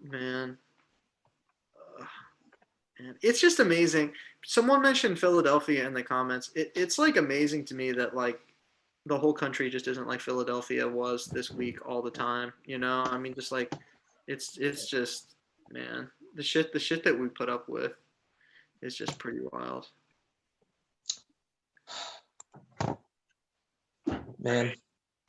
Speaker 6: Man. And it's just amazing. Someone mentioned Philadelphia in the comments. It's like amazing to me that like the whole country just isn't like Philadelphia was this week all the time. I mean, just like it's just, man, the shit that we put up with is just pretty wild.
Speaker 4: Man.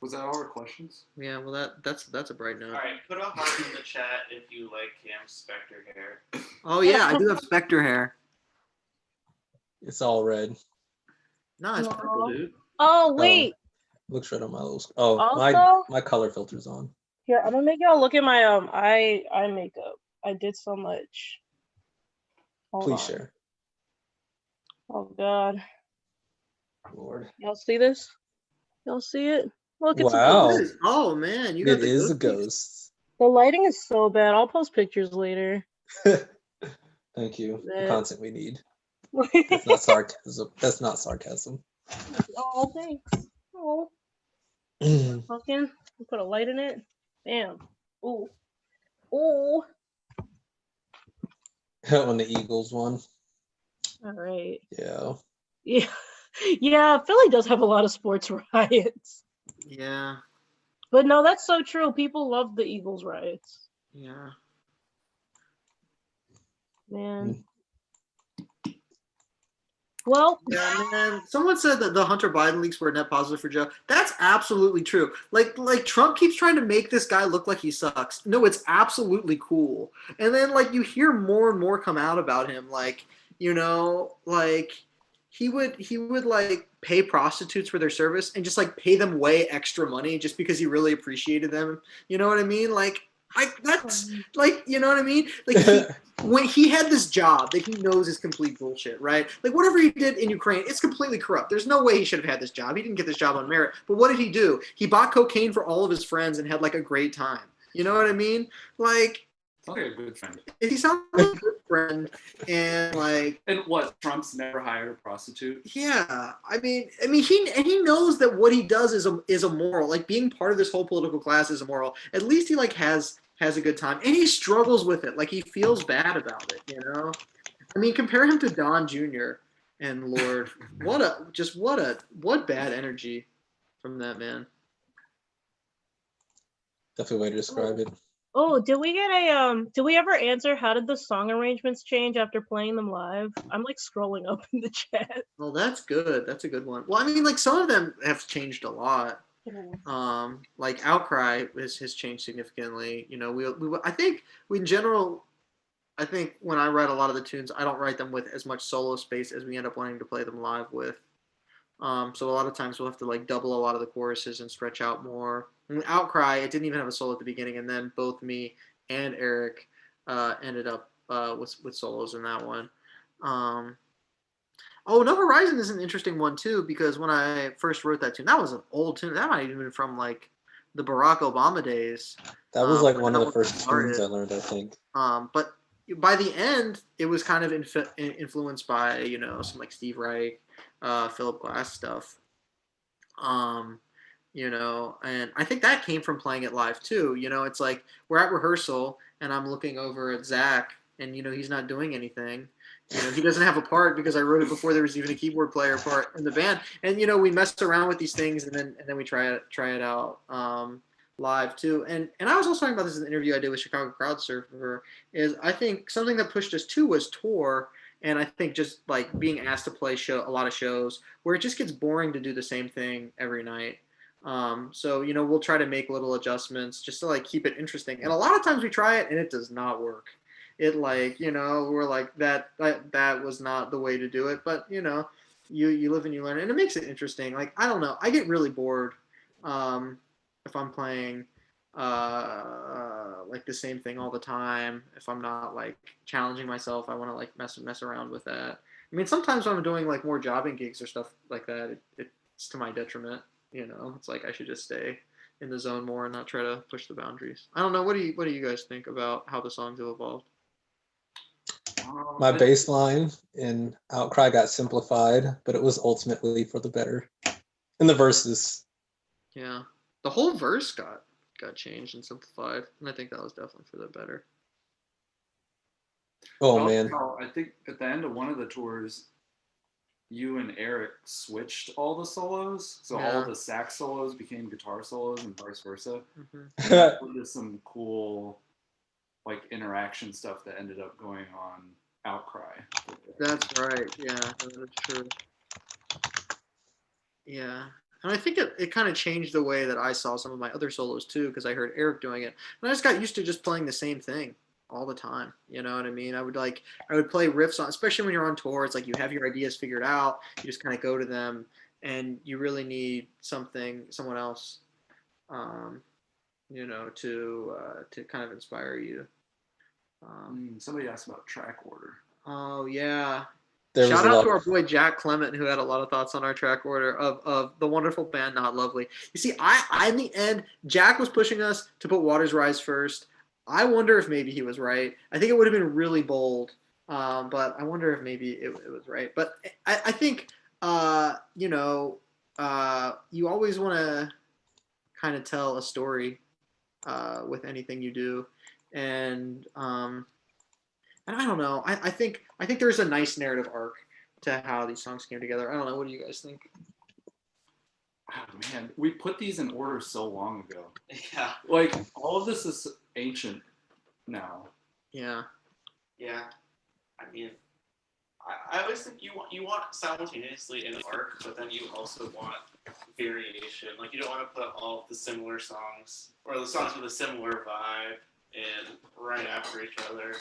Speaker 2: Was that all our questions?
Speaker 6: Yeah, well that's a bright note.
Speaker 1: All right, put a heart in the chat if you like Cam's Specter hair.
Speaker 6: Oh yeah, I do have Specter hair.
Speaker 4: It's all red.
Speaker 6: No, it's purple, dude.
Speaker 3: Oh wait.
Speaker 4: Looks red on my little. Oh,
Speaker 3: Also,
Speaker 4: my color filter's on.
Speaker 3: here, I'm gonna make y'all look at my eye makeup. I did so much. Hold
Speaker 4: Please
Speaker 3: on.
Speaker 4: share.
Speaker 3: Oh God.
Speaker 4: Lord.
Speaker 3: Y'all see this? Y'all see it? Look, it's
Speaker 4: Wow.
Speaker 6: Oh man, you got
Speaker 4: It
Speaker 6: the
Speaker 4: is a
Speaker 6: ghost piece.
Speaker 4: ghost.
Speaker 3: the lighting is so bad. I'll post pictures later.
Speaker 4: Thank you. The
Speaker 3: That-
Speaker 4: content we need. That's not sarcasm. That's not sarcasm.
Speaker 3: Oh, thanks. Oh, fucking put a light in it. Damn. Ooh. Ooh.
Speaker 4: When the Eagles won.
Speaker 3: All right.
Speaker 4: Yeah.
Speaker 3: Yeah. Yeah, Philly does have a lot of sports riots.
Speaker 6: Yeah,
Speaker 3: But no, that's so true. People love the Eagles riots.
Speaker 6: yeah.
Speaker 3: Man. Well,
Speaker 6: Yeah, man. Someone said that the Hunter Biden leaks were a net positive for Joe. That's absolutely true. Like Trump keeps trying to make this guy look like he sucks. No, it's absolutely cool. And then like you hear more and more come out about him. Like, like he would like pay prostitutes for their service and just like pay them way extra money just because he really appreciated them. You know what I mean? Like that's like, you know what I mean? Like when he had this job that he knows is complete bullshit, right? Like whatever he did in Ukraine, it's completely corrupt. There's no way he should have had this job. He didn't get this job on merit. But what did he do? He bought cocaine for all of his friends and had like a great time. You know what I mean? Like,
Speaker 2: Sounds like a good friend.
Speaker 6: he sounds like a good friend, and like,
Speaker 2: And what? Trump's never hired a prostitute.
Speaker 6: yeah. I mean, he knows that what he does is immoral. Like being part of this whole political class is immoral. At least he like has a good time, and he struggles with it. Like he feels bad about it. I mean, compare him to Don Jr. and Lord, what bad energy from that man.
Speaker 4: Definitely way to describe it.
Speaker 3: oh, did we ever answer how did the song arrangements change after playing them live? I'm like scrolling up in the chat.
Speaker 6: Well, that's good. That's a good one. Well, I mean, like some of them have changed a lot. Like Outcry has changed significantly. I think in general, I think when I write a lot of the tunes, I don't write them with as much solo space as we end up wanting to play them live with. So a lot of times we'll have to like double a lot of the choruses and stretch out more. In Outcry, it didn't even have a solo at the beginning, and then both me and Eric ended up with solos in that one. No Horizon is an interesting one too, because when I first wrote that tune, that was an old tune. That might have even been from like the Barack Obama days.
Speaker 4: That was like
Speaker 6: when
Speaker 4: one of
Speaker 6: that
Speaker 4: the first
Speaker 6: started.
Speaker 4: tunes I learned, I think.
Speaker 6: But by the end, it was kind of influenced by some like Steve Reich, Philip Glass stuff. And I think that came from playing it live too. It's like we're at rehearsal and I'm looking over at Zach and he's not doing anything. He doesn't have a part because I wrote it before there was even a keyboard player part in the band. And we mess around with these things and then we try it out live too. And I was also talking about this in the interview I did with Chicago Crowd Surfer. Is I think something that pushed us too was tour. And I think just like being asked to play a lot of shows where it just gets boring to do the same thing every night. So we'll try to make little adjustments just to like keep it interesting. And a lot of times we try it and it does not work. It we're like that was not the way to do it. But you live and you learn, and it makes it interesting. Like I don't know, I get really bored if I'm playing like the same thing all the time. If I'm not like challenging myself, I want to like mess around with that. I mean, sometimes when I'm doing like more jobbing gigs or stuff like that, it's to my detriment. It's like I should just stay in the zone more and not try to push the boundaries. I don't know. What do you guys think about how the songs have evolved?
Speaker 4: My bass line in Outcry got simplified, but it was ultimately for the better. In the verses.
Speaker 6: Yeah. The whole verse got changed and simplified, and I think that was definitely for the better.
Speaker 4: Oh man.
Speaker 2: I think at the end of one of the tours, you and Eric switched all the solos, so all the sax solos became guitar solos and vice versa. Mm-hmm. There's some cool like interaction stuff that ended up going on Outcry.
Speaker 6: That's right. Yeah, that's true. Yeah. And I think it kind of changed the way that I saw some of my other solos too, because I heard Eric doing it. And I just got used to just playing the same thing all the time. You know what I mean? I would play riffs on, especially when you're on tour. It's like you have your ideas figured out. You just kind of go to them, and you really need someone else, to kind of inspire you.
Speaker 2: Somebody asked about track order.
Speaker 6: Oh yeah. Shout out to our boy Jack Clement, who had a lot of thoughts on our track order of the wonderful band Not Lovely. You see, I in the end, Jack was pushing us to put Waters Rise first. I wonder if maybe he was right. I think it would have been really bold, but I wonder if maybe it was right. But I think, you always want to kind of tell a story with anything you do, and I don't know. I think there's a nice narrative arc to how these songs came together. I don't know. What do you guys think?
Speaker 2: Oh man, we put these in order so long ago.
Speaker 1: Yeah.
Speaker 2: Like all of this is ancient now.
Speaker 6: Yeah.
Speaker 1: Yeah. I mean, I always think you want simultaneously an arc, but then you also want variation. Like you don't want to put all of the similar songs or the songs with a similar vibe in right after each other.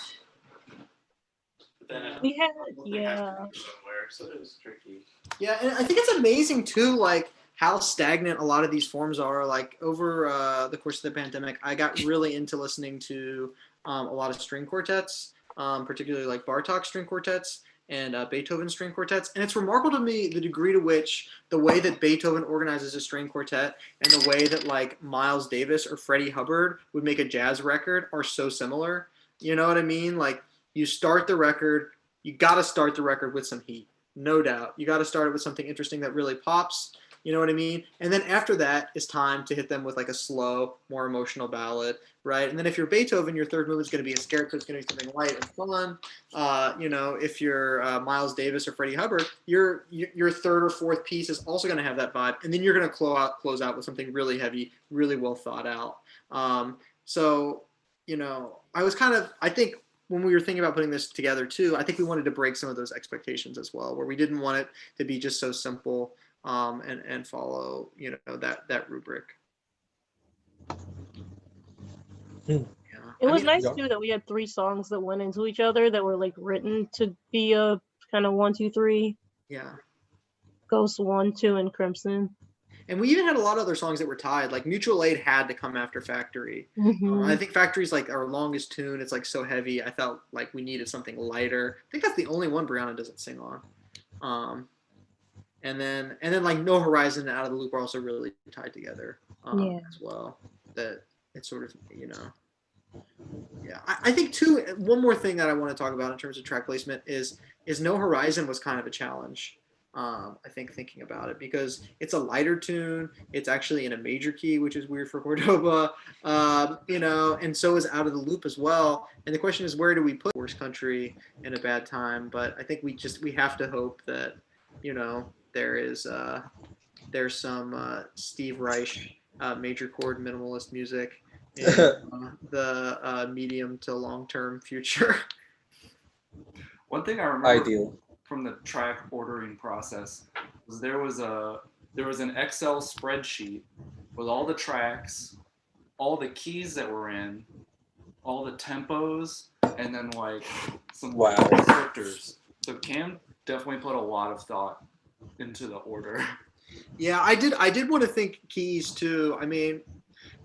Speaker 1: Then
Speaker 3: we had
Speaker 1: somewhere, so it was tricky.
Speaker 6: Yeah, and I think it's amazing too, like how stagnant a lot of these forms are. Like over the course of the pandemic, I got really into listening to a lot of string quartets, particularly like Bartok string quartets and Beethoven string quartets. And it's remarkable to me the degree to which the way that Beethoven organizes a string quartet and the way that like Miles Davis or Freddie Hubbard would make a jazz record are so similar. You know what I mean? Like you start the record, you got to start the record with some heat, no doubt. You got to start it with something interesting that really pops. You know what I mean? And then after that, it's time to hit them with like a slow, more emotional ballad, right? And then if you're Beethoven, your third movement is going to be a scherzo. It's going to be something light and fun. If you're Miles Davis or Freddie Hubbard, your third or fourth piece is also going to have that vibe. And then you're going to close out with something really heavy, really well thought out. I think when we were thinking about putting this together too, I think we wanted to break some of those expectations as well, where we didn't want it to be just so simple. And follow that rubric.
Speaker 3: Yeah. It was nice too that we had 3 songs that went into each other that were like written to be a kind of 1, 2, 3.
Speaker 6: Yeah.
Speaker 3: Ghost 1, 2, and Crimson.
Speaker 6: And we even had a lot of other songs that were tied. Like Mutual Aid had to come after Factory.
Speaker 3: Mm-hmm.
Speaker 6: I think Factory's like our longest tune. It's like so heavy. I felt like we needed something lighter. I think that's the only one Brianna doesn't sing on. And then like No Horizon and Out of the Loop are also really tied together as well. That it's sort of, yeah. I think too, one more thing that I want to talk about in terms of track placement is No Horizon was kind of a challenge I think thinking about it, because it's a lighter tune. It's actually in a major key, which is weird for Cordoba, and so is Out of the Loop as well. And the question is, where do we put Worst Country in a Bad Time? But I think we have to hope that, there's some Steve Reich major chord minimalist music in the medium to long term future.
Speaker 2: One thing I remember
Speaker 4: Ideal.
Speaker 2: from the track ordering process was there was an Excel spreadsheet with all the tracks, all the keys that were in, all the tempos, and then like some descriptors. So Cam definitely put a lot of thought into the order.
Speaker 6: Yeah, I did want to think keys too. I mean,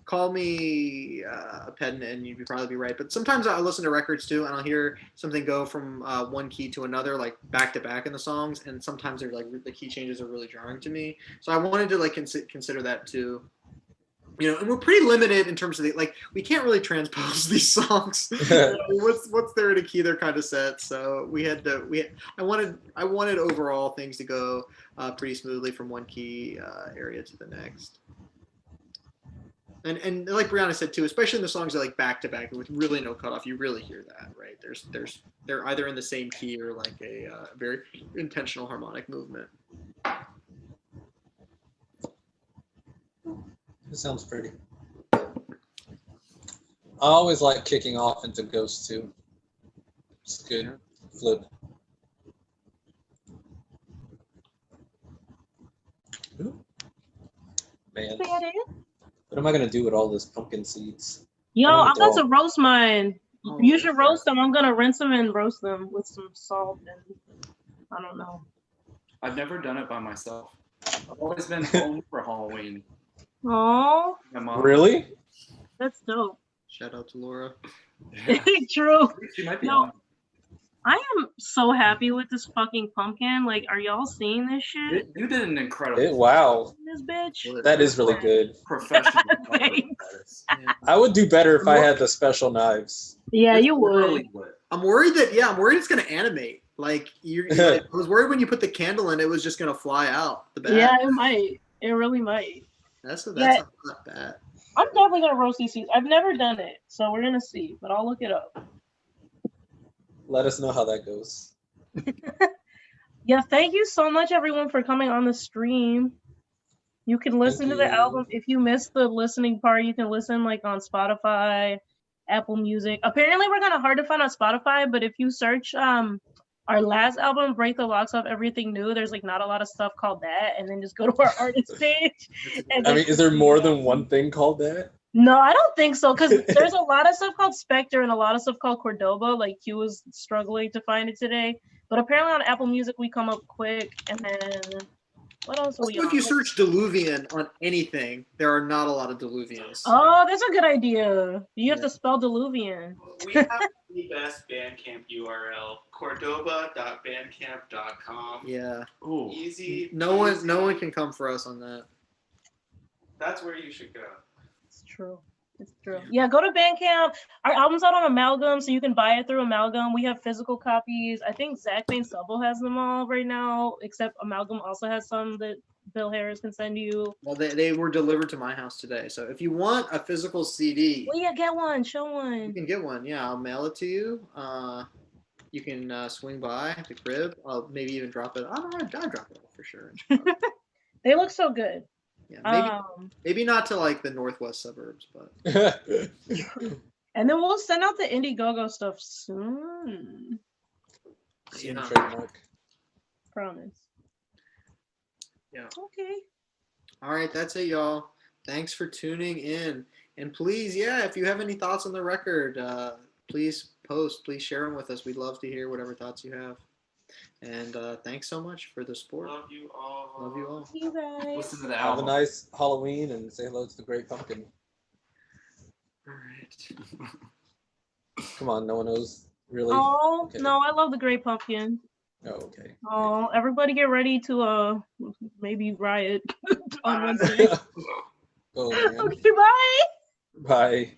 Speaker 6: call me a pedant and you'd probably be right, but sometimes I listen to records too and I'll hear something go from one key to another, like back to back in the songs, and sometimes they're like the key changes are really jarring to me. So I wanted to like consider that too. And we're pretty limited in terms of we can't really transpose these songs. What's there in a key they're kind of set. So I wanted overall things to go pretty smoothly from one key area to the next. And like Brianna said too, especially in the songs that like back to back with really no cutoff, you really hear that, right? They're either in the same key or like a very intentional harmonic movement.
Speaker 4: It sounds pretty. I always like kicking off into Ghost too. It's good flip. Ooh. Man. What am I gonna do with all this pumpkin seeds?
Speaker 3: Yo,
Speaker 4: I'm
Speaker 3: I'm
Speaker 4: gonna
Speaker 3: about to roast mine.
Speaker 6: Oh,
Speaker 3: You should roast them. I'm gonna rinse them and roast them with some salt and I don't know.
Speaker 2: I've never done it by myself. I've always been home for Halloween.
Speaker 3: Oh,
Speaker 2: My mom.
Speaker 4: Really?
Speaker 3: that's dope.
Speaker 6: Shout out to Laura.
Speaker 2: Yeah.
Speaker 3: True.
Speaker 2: She might be
Speaker 3: No.
Speaker 2: on.
Speaker 3: I am so happy with this fucking pumpkin. Like, are y'all seeing this shit?
Speaker 2: You did an incredible
Speaker 4: Wow.
Speaker 3: This bitch.
Speaker 4: That is really good.
Speaker 2: professional.
Speaker 3: Thanks.
Speaker 4: I would do better if I had the special knives.
Speaker 3: Yeah, you would.
Speaker 2: Really would.
Speaker 6: I'm worried it's gonna animate. Like I was worried when you put the candle in, it was just gonna fly out the back.
Speaker 3: Yeah, it might. It really might.
Speaker 6: That's
Speaker 3: Yeah.
Speaker 6: not bad.
Speaker 3: I'm definitely gonna roast these seeds. I've never done it, so we're gonna see. But I'll look it up.
Speaker 4: Let us know how that goes.
Speaker 3: Yeah, thank you so much, everyone, for coming on the stream. You can listen to the album. If you missed the listening part, you can listen like on Spotify, Apple Music. Apparently, we're kind of hard to find on Spotify, but if you search our last album, Break the Locks Off Everything New, there's like not a lot of stuff called that, and then just go to our artist page. And
Speaker 4: I mean, is there more than one thing called that?
Speaker 3: No, I don't think so, because there's a lot of stuff called Specter and a lot of stuff called Cordoba. Like Q was struggling to find it today, but apparently on Apple Music we come up quick. And then what else?
Speaker 6: Also, if you search Diluvian on anything, there are not a lot of Diluvians.
Speaker 3: Oh, that's a good idea. You have to spell Diluvian.
Speaker 1: We have the best Bandcamp URL, cordoba.bandcamp.com.
Speaker 6: Yeah.
Speaker 2: Ooh.
Speaker 1: Easy.
Speaker 6: No
Speaker 1: easy.
Speaker 6: one can come for us on that.
Speaker 1: That's where you should go.
Speaker 3: It's true. It's true. Yeah, go to Bandcamp. Our album's out on Amalgam, so you can buy it through Amalgam. We have physical copies. I think Zach Bain Subble has them all right now, except Amalgam also has some that Bill Harris can send you.
Speaker 6: Well, they were delivered to my house today. So if you want a physical CD,
Speaker 3: Well, yeah, get one. Show
Speaker 6: you
Speaker 3: one.
Speaker 6: can get one. Yeah, I'll mail it to you. You can swing by the crib. I'll maybe even drop it. I'll drop it off for sure.
Speaker 3: They look so good.
Speaker 6: Yeah, maybe not to like the northwest suburbs, but
Speaker 3: And then we'll send out the Indiegogo stuff soon.
Speaker 4: Same
Speaker 6: Yeah.
Speaker 4: trademark.
Speaker 3: Promise.
Speaker 6: Yeah.
Speaker 3: Okay.
Speaker 6: All right, that's it, y'all. Thanks for tuning in. And please, if you have any thoughts on the record, please share them with us. We'd love to hear whatever thoughts you have. And thanks so much for the support.
Speaker 1: Love you all.
Speaker 6: Love you all.
Speaker 3: See you guys.
Speaker 2: Listen to the
Speaker 4: Have a
Speaker 2: album.
Speaker 4: nice Halloween and say hello to the Great Pumpkin.
Speaker 6: All right.
Speaker 4: Come on, no one knows really.
Speaker 3: Oh,
Speaker 4: Okay.
Speaker 3: no, I love the Great Pumpkin.
Speaker 4: Oh, okay.
Speaker 3: Oh, everybody get ready to maybe riot on Wednesday.
Speaker 4: Oh man.
Speaker 3: Okay, bye.
Speaker 4: Bye.